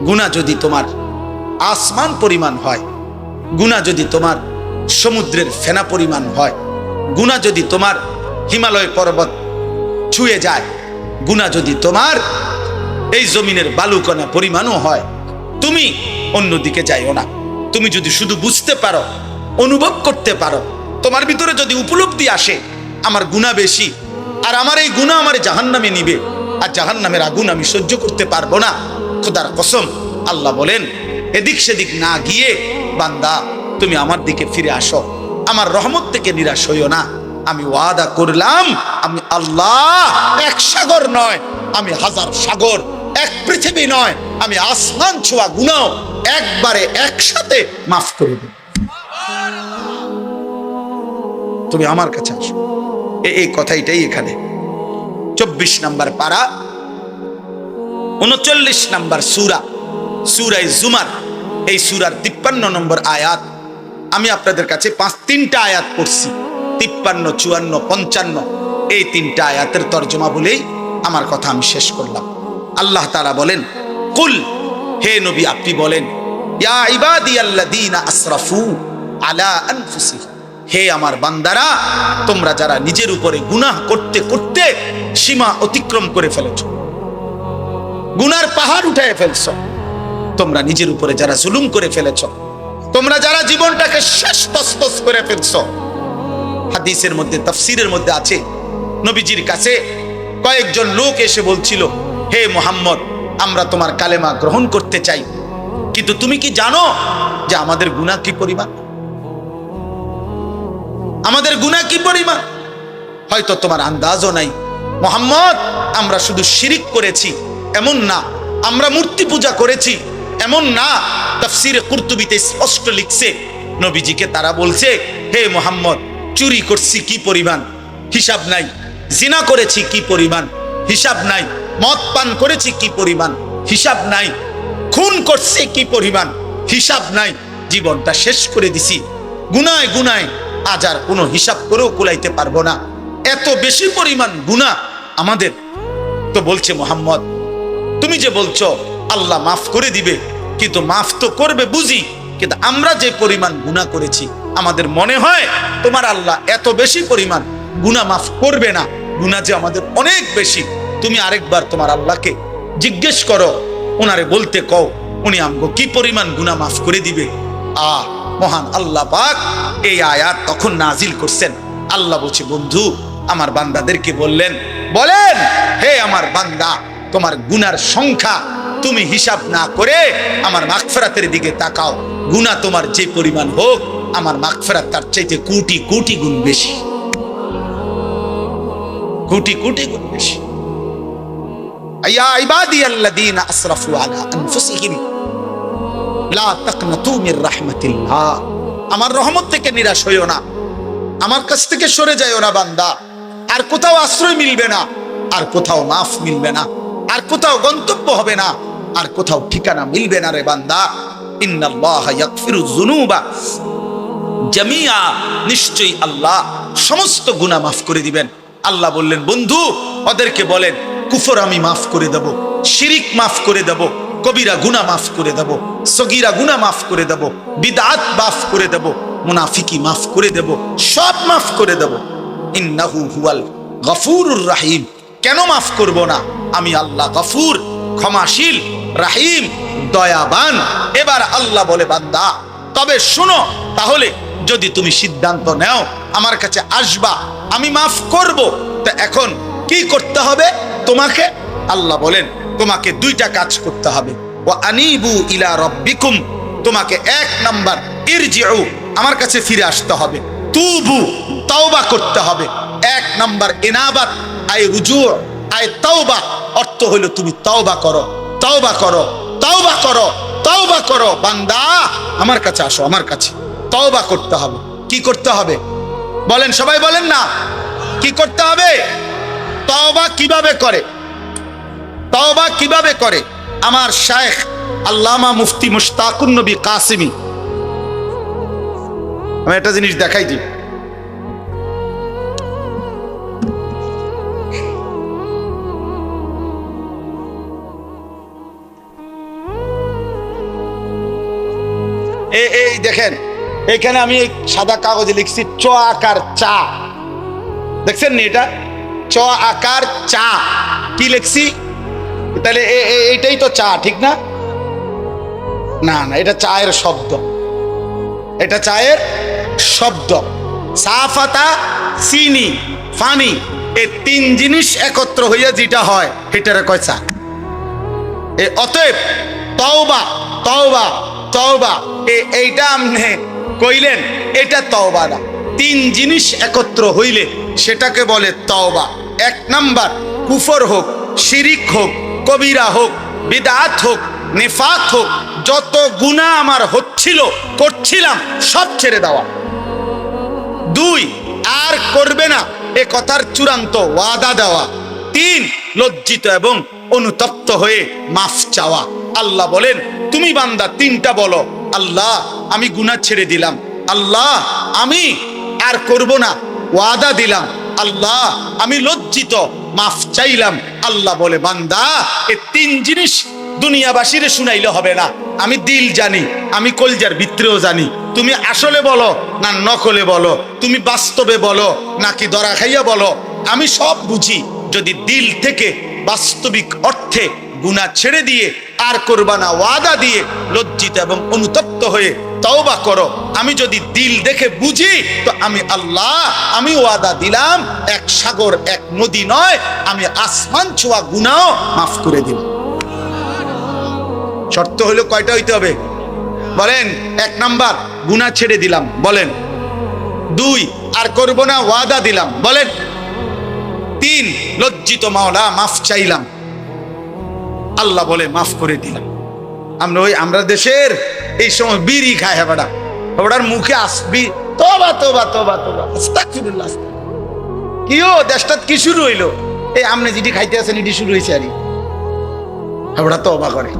গুনাহ যদি তোমার আসমান পরিমাণ হয়, গুনাহ যদি তোমার সমুদ্রের ফেনা পরিমাণ হয়, গুনাহ যদি তোমার হিমালয় পর্বত ছুঁয়ে যায়, গুনাহ যদি তোমার এই জমিনের বালুকণা পরিমাণও হয়, তুমি অন্যদিকে যাইও না। তুমি যদি শুধু বুঝতে পারো, অনুভব করতে পারো, তোমার ভিতরে যদি উপলব্ধি আসে আমার গুনাহ বেশি, আর আমার এই গুনাহ আমার জাহান্নামে নিবে, আর জাহান্নামের আগুন আমি সহ্য করতে পারবো না, খোদার কসম আল্লাহ বলেন এদিক সেদিক না গিয়ে বান্দা তুমি আমার দিকে ফিরে আসো, আমার রহমত থেকে নিরাশ হইও না। আমি ওয়াদা করলাম, আমি আল্লাহ এক সাগর নয়, আমি হাজার সাগর, এক পৃথিবী নয়, আমি আসমান ছোঁয়া গুনাহ একবারে একসাথে মাফ করে দেব। তুমি আমার কাছে আসো। এই কথাইটাই এখানে 24 নম্বর পারা 39 নম্বর সূরা, সূরা জুমার, এই সূরার 53 নম্বর আয়াত। আমি আপনাদের কাছে 3টা আয়াত পড়ছি, 53, 54, 55, এই 3টা আয়াতের তর্জমা বলেই আমার কথা আমি শেষ করলাম। আল্লাহ তাআলা বলেন, কুল, হে নবী আপনি বলেন, ইয়া ইবাদিয়াল্লাযীনা আসরাফু আলা আনফুসিহিম, হে আমার বান্দারা, তোমরা যারা নিজের উপরে গুনাহ করতে করতে সীমা অতিক্রম করে ফেলেছো, গুনার পাহাড় উঠায় ফেলছো, তোমরা নিজের উপরে যারা জুলুম করে ফেলেছো, তোমরা যারা জীবনটাকে শেষ তছনছ করে ফেলছো। হাদিসের মধ্যে, তাফসীরের মধ্যে আছে, নবীজির কাছে কয়েকজন লোক এসে বলছিল, হে মুহাম্মদ, আমরা তোমার কালেমা গ্রহণ করতে চাই, কিন্তু তুমি কি জানো যে আমাদের গুনাহ কি পরিমাণ? আমাদের গুনাহ কি পরিমাণ? হয়তো তোমার আন্দাজও নাই। মুহাম্মদ, আমরা শুধু শিরিক করেছি এমন না, আমরা মূর্তি পূজা করেছি এমন না। তাফসীরে কুরতুবীতে স্পষ্ট লিখছে, নবীজিকে তারা বলছে, হে মুহাম্মদ, চুরি করছি কি পরিমাণ? হিসাব নাই। জিনা করেছি কি পরিমাণ? হিসাব নাই। মদ পান করেছি কি পরিমাণ? হিসাব নাই। খুন করছি কি পরিমাণ? হিসাব নাই। জীবনটা শেষ করে দিছি গুনায় গুনায়, আজ আর কোনো হিসাব করেও কুলাইতে পারবো না, এত বেশি পরিমাণ গুনাহ আমাদের। তো বলছে, মুহাম্মদ, তুমি যে বলছো আল্লাহ মাফ করে দিবে, কিন্তু মাফ তো করবে বুঝি, কিন্তু আমরা যে পরিমাণ গুনাহ করেছি আমাদের মনে হয় তোমার আল্লাহ এত বেশি পরিমাণ গুনাহ মাফ করবে না। গুনাহ যে আমাদের অনেক বেশি। তুমি আরেকবার তোমার আল্লাহকে জিজ্ঞেস করো, ওনারে বলতে কও, উনি আমগো কি পরিমাণ গুনাহ মাফ করে দিবে। মহান আল্লাহ পাক এই আয়াত তখন নাজিল করছেন। আল্লাহ বলছে, বন্ধু আমার বান্দাদেরকে বললেন, বলেন, হে আমার বান্দা, তোমার গুনার সংখ্যা তুমি হিসাব না করে আমার মাগফিরাতের দিকে তাকাও। গুনাহ তোমার যে পরিমাণ হোক, আমার মাগফিরাত তার চাইতে কোটি কোটি গুণ বেশি, কোটি কোটি গুণ বেশি। ইয়া ইবাদিয়াল্লাযীনা আসরাফু আলা আনফুসিহিম লা তাকনাতু মির রাহমাতিল্লাহ, আমার রহমত থেকে নিরাশ হইও না, আমার কাছ থেকে সরে যাইও না বান্দা। আর কোথাও আশ্রয় মিলবে না, আর কোথাও মাফ মিলবে না, আর কোথাও গন্তব্য হবে না, আর কোথাও ঠিকানা মিলবে না রে বান্দা। ইন্নাল্লাহা ইয়াগফিরুয যুনুবা জামিআ, নিশ্চয়ই আল্লাহ সমস্ত গুনাহ মাফ করে দিবেন। আল্লাহ বললেন, বন্ধু ওদেরকে বলেন, কুফর আমি মাফ করে দেব, শিরিক মাফ করে দেব, কবিরা গুনাহ মাফ করে দেব, সগীরা গুনাহ মাফ করে দেব, বিদআত মাফ করে দেব, মুনাফিকি মাফ করে দেব, সব মাফ করে দেব। ইন্নাহু হুয়াল গফুরুর রাহিম, কেন মাফ করব না? আমি আল্লাহ গফুর, ক্ষমাশীল, রাহিম, দয়াবান। এবার আল্লাহ বলে, বান্দা তবে শোনো, তাহলে যদি তুমি সিদ্ধান্ত নাও আমার কাছে আসবা, আমি মাফ করব, তা এখন কি করতে হবে তোমাকে? আল্লাহ বলেন, তোমাকে 2টা কাজ করতে হবে। ওয়া আনিবু ইলা রাব্বিকুম, তোমাকে 1 নাম্বার ইরজিউ, আমার কাছে ফিরে আসতে হবে। তুবু, তাওবা করতে হবে। 1 নাম্বার ইনাবাত, আই রুজু আই তাওবা, অর্থ হলো তুমি তওবা করো, তওবা করো, তওবা করো, তওবা করো। বান্দা আমার কাছে আসো, আমার কাছে তওবা করতে হবে। কি করতে হবে বলেন, সবাই বলেন না, কি করতে হবে? তওবা কিভাবে করে? তওবা কিভাবে করে? আমার শায়েখ আল্লামা মুফতি মুশতাকুন নবী কাসিমি, আমি একটা জিনিস দেখাই দিই। এই দেখেন, এখানে আমি সাদা কাগজে লিখছি চ আকার চা, দেখছেন নি? এটা চ আকার চা, কি লিখছি? তাহলে এইটাই তো চা, ঠিক না? না না, এটা চায়ের শব্দ, এটা চায়ের শব্দ। সাফাতা, চিনি, পানি, এই তিন জিনিস একত্র হইয়া যেটা হয় এটারে কয় চা। অতএব তওবা, তওবা, তওবা, এইটা আপনি কইলেন, এটা তওবা না। তিন জিনিস একত্র হইলে সেটাকে বলে তওবা। এক নাম্বার, কুফর হোক, শিরিক হোক, কবিরা হোক, বিদআত হোক, নিফাক হোক, যত গুনাহ আমার হচ্ছিল, করছিলাম, সব ছেড়ে দেওয়া। দুই, আর করবে না এ কথার চূড়ান্ত ওয়াদা দেওয়া। তিন, লজ্জিত এবং অনুতপ্ত হয়ে মাফ চাওয়া। আল্লাহ বলেন, তুমি বান্দা তিনটা বলো, আল্লাহ আমি গুনাহ ছেড়ে দিলাম, আল্লাহ আমি আর করব না, ওয়াদা দিলাম, আল্লাহ আমি লজ্জিত, মাফ চাইলাম। আল্লাহ বলে, বান্দা এই তিন জিনিস দুনিয়াবাসীরে শুনাইলে হবে না, আমি দিল জানি, আমি কলজার ভিতরেও জানি। তুমি আসলে বলো না নকলে বলো, তুমি বাস্তবে বলো নাকি ধরা খাইয়া বলো, আমি সব বুঝি। যদি দিল থেকে বাস্তবিক অর্থে গুনাহ ছেড়ে দিয়ে আর করবা না ওয়াদা দিয়ে লজ্জিত এবং অনুতপ্ত হয়ে তওবা করো, আমি যদি দিল দেখে বুঝি, তো আমি আল্লাহ, আমি ওয়াদা দিলাম, এক সাগর এক নদী নয়, আমি আসমান ছোঁয়া গুনাহ মাফ করে দিব। শর্ত হলো কয়টা হইতে হবে বলেন? এক নাম্বার, গুনাহ ছেড়ে দিলাম, বলেন। দুই, আর করব না ওয়াদা দিলাম, বলেন। তিন, লজ্জিত মাওলা মাফ চাইলাম, আল্লাহ বলে মাফ করে দিলাম। আমরা দেশের এই সময় বিড়ি খায়, হেবাডা হেবাডার মুখে আসবি তোবা তোবা তোবা তোবা আস্তাগফিরুল্লাহ। কিও দেশটাত কি শুরু হইলো? এই আমনে যেটি খাইতে আছেন এটি শুরু হয়েছে। আর হেবাডা তওবা করে,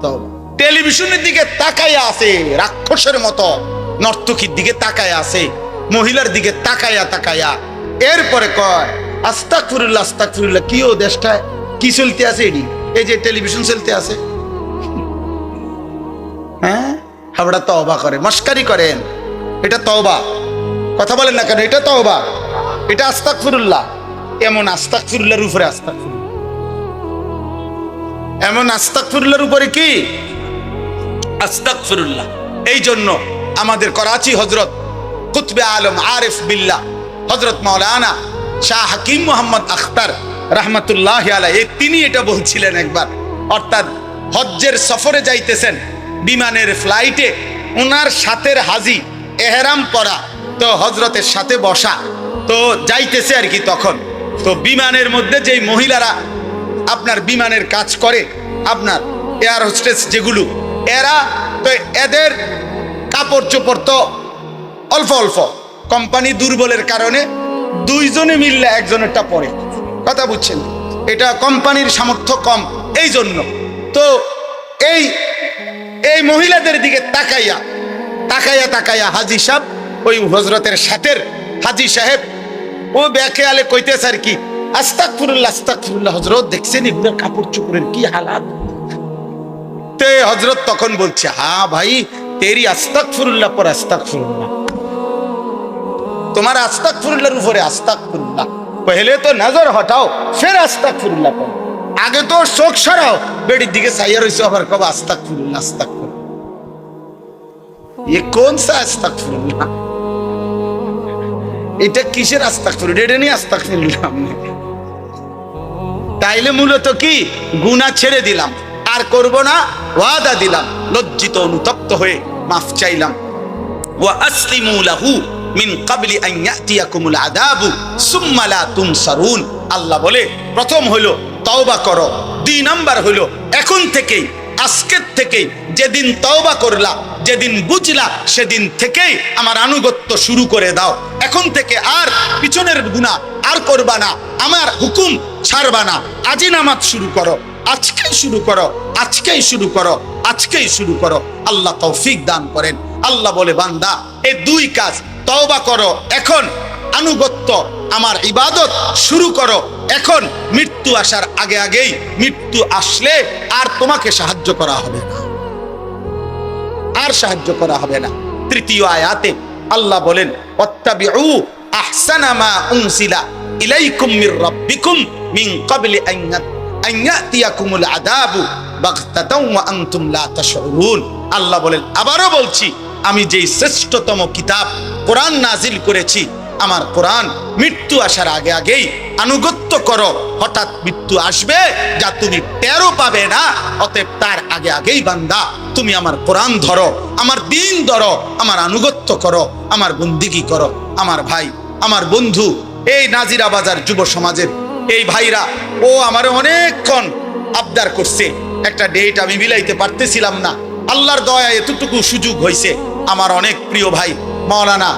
তওবা। টেলিভিশনের দিকে তাকাইয়া আছে রাক্ষসের মতো, নর্তকীর দিকে তাকাইয়া আছে, মহিলার দিকে তাকাইয়া তাকাইয়া, এরপরে কয় আস্তাগফিরুল্লাহ আস্তাগফিরুল্লাহ। কিও দেশটায় কি চলতে আছে? এটি এই যে টেলিভিশন চলতে আছে, হ্যাঁ, হাবড়া তওবা করে, মস্কারি করেন। এটা তওবা, কথা বলেন না কেন? এটা তওবা, এটা আস্তাগফিরুল্লাহ। এমন আস্তাগফিরুল্লাহর উপরে আস্তাগফিরুল্লাহ, এমন আস্তাগফিরুল্লাহর উপরে কি আস্তাগফিরুল্লাহ। এই জন্য আমাদের করাচি হযরত কুতবে আলম আরিফ বিল্লাহ হযরত মাওলানা শাহ হাকিম মোহাম্মদ আখতার রাহমাতুল্লাহ আলাইহি, তিনি এটা বলছিলেন একবার। অর্থাৎ হজ্জের সফরে যাইতেছেন, বিমানের ফ্লাইটে ওনার সাথের হাজি এহরাম পরা, তো হজরতের সাথে বসা, তো যাইতেছে আর কি। তখন তো বিমানের মধ্যে যেই মহিলারা আপনার বিমানের কাজ করে, আপনার এয়ার হোস্টেস যেগুলো, এরা তো এদের কাপড় চোপড় তো অল্প অল্প, কোম্পানি দুর্বলের কারণে দুইজনে মিললে একজনেরটা পরে, কথা বুঝছেন? এটা কোম্পানির সামর্থ্য কম, এই জন্য। তো এই এই মহিলাদের দিকে তাকাইয়া তাকাইয়া তাকাইয়া হাজি সাহেব, ওই হজরতের সাথের হাজি সাহেব, ও বেখেয়ালে কইতেছে আর কি, আস্তাগফিরুল্লাহ আস্তাগফিরুল্লাহ। হজরত দেখছেন এগুলোর কাপড় চোপড়ের কি হালাত? তে হজরত তখন বলছে, হ্যাঁ ভাই, তেরি আস্তাগফিরুল্লাহ পর আস্তাগফিরুল্লাহ, তোমার আস্তাগফিরুল্লাহর উপরে আস্তাগফিরুল্লাহ। পহলে তো নজর হটাও, ফির আস্তাগফিরুল্লাহ পড়ো। আগে তো চোখ সরাও, বেড়ির দিকে চাইয়া রইছো, আবার কবে আস্তাগফিরুল্লাহ আস্তাগফিরুল্লাহ। ये कौन सा আস্তাগফিরুল্লাহ? এটা কিসের আস্তাগফিরুল্লাহ? এটা নিয়ে আস্তাগফিরুল্লাহ আমনে। তাইলে মূলত কি, গুনাহ ছেড়ে দিলাম, আর করব না, ওয়াদা দিলাম, লজ্জিত অনুতপ্ত হয়ে মাফ চাইলাম। ওয়া আসলিমু লাহু মিন ক্বাবলি আন ইয়াতিয়াকুমুল আযাবু সুম্মা লা তুনসারুন। আল্লাহ বলে প্রথম হলো তওবা করো, 2 নাম্বার হলো এখন থেকেই, আজকের থেকেই যেদিন তওবা করলা, যেদিন বুঝলা, সেদিন থেকেই আমার আনুগত্য শুরু করে দাও। এখন থেকে আর পিছনের গুনাহ আর করবা না, আমার হুকুম ছাড়বা না। আজই নামাজ শুরু করো, আজকেই শুরু করো, আজকেই শুরু করো, আজকেই শুরু করো। আল্লাহ তৌফিক দান করেন। আল্লাহ বলে বান্দা এই 2 কাজ, তওবা করো এখন, আনুগত্য আমার ইবাদত শুরু করো এখন। মৃত্যু আসার আগে আগেই, মৃত্যু আসলে আর তোমাকে সাহায্য করা হবে না, আর সাহায্য করা হবে না। তৃতীয় আয়াতে আল্লাহ বলেন ওয়াত্তাবিউ আহসানা মা উনসিলা ইলাইকুম মির রাব্বিকুম মিন ক্বাবলি আন ইয়াতিয়াকুমুল আযাবু বাগতাতাও ওয়া আনতুম লা তাশউরুন। আল্লাহ বলেন আবারও বলছি, আমি যেই শ্রেষ্ঠতম কিতাব কোরআন নাজিল করেছি, আমার কোরআন মৃত্যু আসার আগে আগেই আনুগত্য করো। হঠাৎ মৃত্যু আসবে যা তুমি টেরও পাবে না, অতএব তার আগে আগেই বান্দা তুমি আমার কোরআন ধরো, আমার দ্বীন ধরো, আমার আনুগত্য করো, আমার বন্দিগি করো। আমার ভাই, আমার বন্ধু, এই নাজিরা বাজার যুব সমাজের এই ভাইরা, ও আমার অনেকক্ষণ আবদার করছে, একটা ডেট আমি মিলাইতে পারতেছিলাম না, আল্লাহর দয়া এতটুকু সুযোগ হয়েছে। আমার অনেক প্রিয় ভাই মাওলানা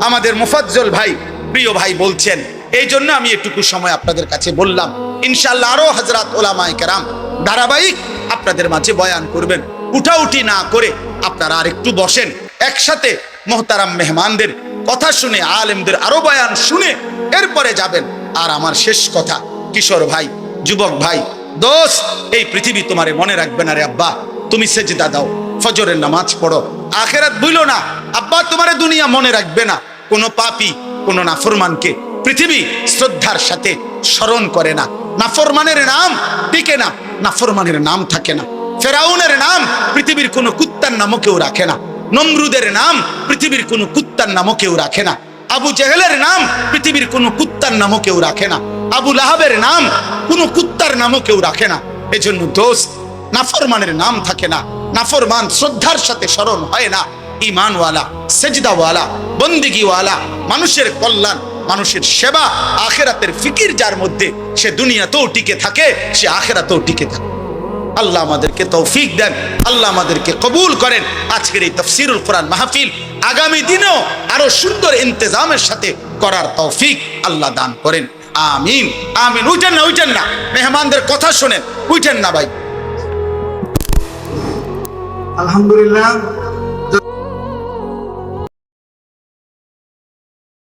আমাদের মুফাজ্জল ভাই, প্রিয় ভাই বলছেন, এই জন্য আমি এটুকু সময় আপনাদের কাছে বললাম। ইনশাআল্লাহ আরো হযরত উলামায়ে কেরাম ধারাবাহিক আপনাদের মাঝে বয়ান করবেন। উঠাউঠি না করে আপনারা আর একটু বসেন, একসাথে মুহতারাম মেহমানদের কথা শুনে, আলেমদের আরো বয়ান শুনে এরপরে যাবেন। আর আমার শেষ কথা, কিশোর ভাই, যুবক ভাই, দোস্ত, এই পৃথিবী তোমারে মনে রাখবে না রে আব্বা। তুমি সেজদা দাও, ফজরের নামাজ পড়ো, আখিরাত ভুলো না। আব্বা তোমারে দুনিয়া মনে রাখবে না। কোনো পাপী, কোনো নাফরমানকে পৃথিবী শ্রদ্ধার সাথে স্মরণ করে না। নাফরমানের নাম টিকে না, নাফরমানের নাম থাকে না। ফেরাউনের নাম পৃথিবীর কোনো কুত্তার নামও কেউ রাখে না। নমরুদের নাম পৃথিবীর কোনো কুত্তার নামও কেউ রাখে না। আবু জেহেলের নাম পৃথিবীর কোনো কুত্তার নামও কেউ রাখে না। আবু লাহাবের নাম কোনো কুত্তার নামও কেউ রাখে না। এজন্য দোস্ত, নাফরমানের নাম থাকে না, নাফরমান শ্রদ্ধার সাথে স্মরণ হয় না। ঈমানওয়ালা, সেজদাওয়ালা, বন্দিগিওয়ালা, মানুষের কল্যাণ, মানুষের সেবা, আখিরাতের ফিকির যার মধ্যে, সে দুনিয়াতেও টিকে থাকে, সে আখিরাতেও টিকে থাকে। আল্লাহ আমাদেরকে তৌফিক দেন, আল্লাহ আমাদেরকে কবুল করেন। আজকের এই তাফসীরুল কোরআন মাহফিল আগামী দিনেও আরো সুন্দর ইন্তজামের সাথে করার তৌফিক আল্লাহ দান করেন। আমিন, আমিন। উঠেন না, উঠেন না, মেহমানদের কথা শোনেন, উঠেন না ভাই। আলহামদুলিল্লাহ।